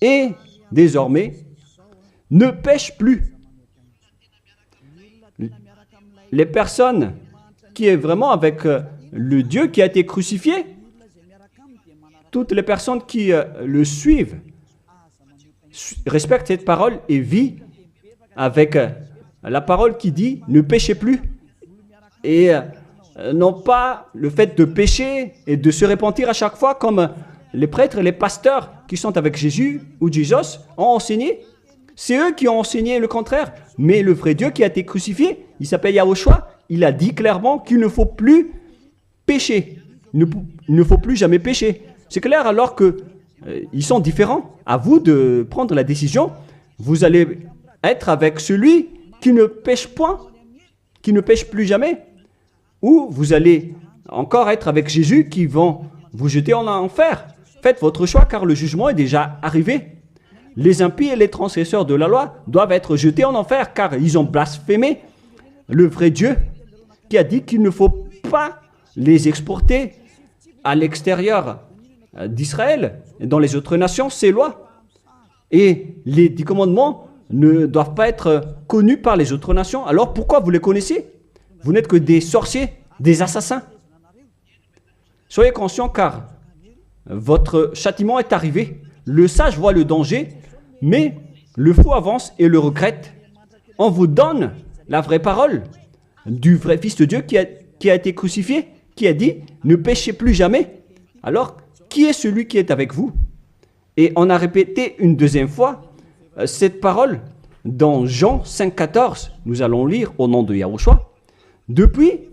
et désormais ne pêche plus. Les personnes qui est vraiment avec le Dieu qui a été crucifié, toutes les personnes qui le suivent respectent cette parole et vivent avec la parole qui dit ne péchez plus et non pas le fait de pécher et de se repentir à chaque fois comme les prêtres et les pasteurs qui sont avec Jésus ou Jésus ont enseigné. C'est eux qui ont enseigné le contraire. Mais le vrai Dieu qui a été crucifié, il s'appelle Yahushua, il a dit clairement qu'il ne faut plus pécher. Il ne faut plus jamais pécher. C'est clair alors que ils sont différents. À vous de prendre la décision. Vous allez être avec celui qui ne pêche point, qui ne pêche plus jamais. Ou vous allez encore être avec Jésus qui vont vous jeter en enfer. Faites votre choix car le jugement est déjà arrivé. Les impies et les transgresseurs de la loi doivent être jetés en enfer car ils ont blasphémé le vrai Dieu qui a dit qu'il ne faut pas les exporter à l'extérieur d'Israël et dans les autres nations, ces lois. Et les 10 commandements ne doivent pas être connus par les autres nations. Alors pourquoi vous les connaissez? Vous n'êtes que des sorciers, des assassins. Soyez conscients car votre châtiment est arrivé. Le sage voit le danger, mais le fou avance et le regrette. On vous donne la vraie parole du vrai Fils de Dieu qui a été crucifié, qui a dit « Ne péchez plus jamais ». Alors, qui est celui qui est avec vous? Et on a répété une deuxième fois cette parole dans Jean 5, 14. Nous allons lire au nom de Yahushua. Depuis,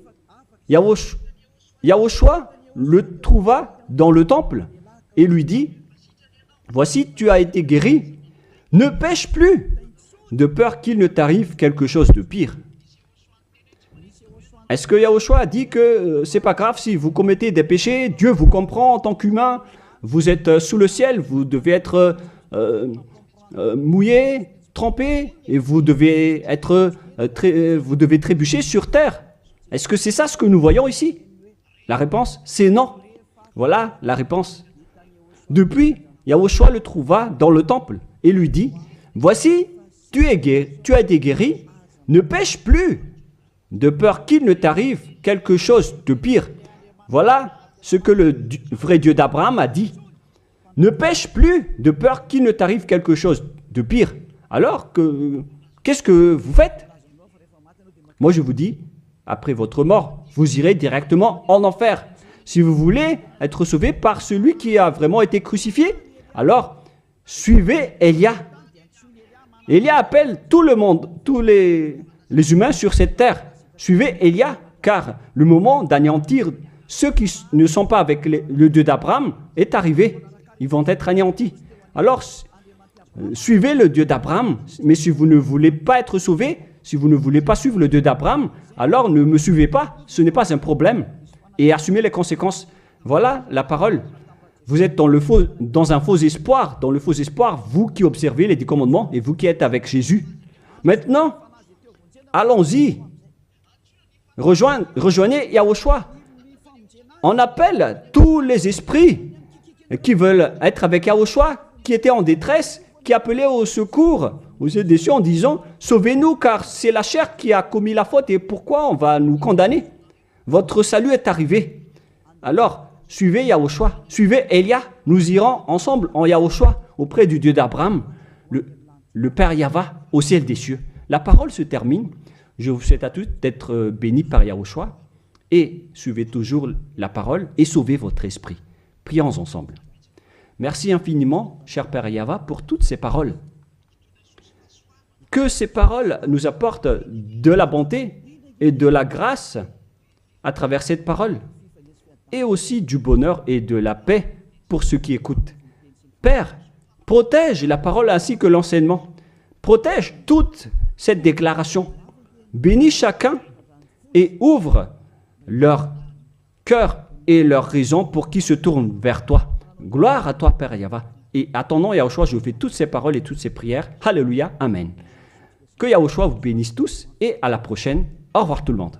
Yahushua le trouva dans le temple et lui dit « Voici, tu as été guéri, ne pêche plus, de peur qu'il ne t'arrive quelque chose de pire. » Est-ce que Yahushua a dit que c'est pas grave si vous commettez des péchés, Dieu vous comprend en tant qu'humain, vous êtes sous le ciel, vous devez être mouillé, trempé, et vous devez trébucher sur terre. Est-ce que c'est ça ce que nous voyons ici? La réponse, c'est non. Voilà la réponse. Depuis, Yahushua le trouva dans le temple et lui dit, « Voici, tu as été guéri, ne pêche plus, de peur qu'il ne t'arrive quelque chose de pire. » Voilà ce que le vrai Dieu d'Abraham a dit. Ne pêche plus, de peur qu'il ne t'arrive quelque chose de pire. Alors, qu'est-ce que vous faites? Moi, je vous dis, après votre mort, vous irez directement en enfer. Si vous voulez être sauvé par celui qui a vraiment été crucifié, alors suivez Élia. Élia appelle tout le monde, tous les humains sur cette terre. Suivez Élia, car le moment d'anéantir ceux qui ne sont pas avec le Dieu d'Abraham est arrivé. Ils vont être anéantis. Alors, suivez le Dieu d'Abraham, mais si vous ne voulez pas être sauvé, si vous ne voulez pas suivre le Dieu d'Abraham, alors ne me suivez pas, ce n'est pas un problème. Et assumez les conséquences. Voilà la parole. Vous êtes dans un faux espoir, vous qui observez les 10 commandements et vous qui êtes avec Jésus. Maintenant, allons-y. Rejoignez Yahushua. On appelle tous les esprits qui veulent être avec Yahushua, qui étaient en détresse, qui appelait au secours aux yeux des cieux en disant « Sauvez-nous, car c'est la chair qui a commis la faute et pourquoi on va nous condamner? Votre salut est arrivé. » Alors, suivez Yahushua, suivez Elia. Nous irons ensemble en Yahushua auprès du Dieu d'Abraham, le Père Yahva au ciel des cieux. La parole se termine. Je vous souhaite à tous d'être bénis par Yahushua et suivez toujours la parole et sauvez votre esprit. Prions ensemble. Merci infiniment, cher Père Yahva, pour toutes ces paroles. Que ces paroles nous apportent de la bonté et de la grâce à travers cette parole, et aussi du bonheur et de la paix pour ceux qui écoutent. Père, protège la parole ainsi que l'enseignement. Protège toute cette déclaration. Bénis chacun et ouvre leur cœur et leur raison pour qu'ils se tournent vers toi. Gloire à toi, Père Yahva. Et à ton nom, Yahushua, je fais toutes ces paroles et toutes ces prières. Alléluia, Amen. Que Yahushua vous bénisse tous et à la prochaine. Au revoir tout le monde.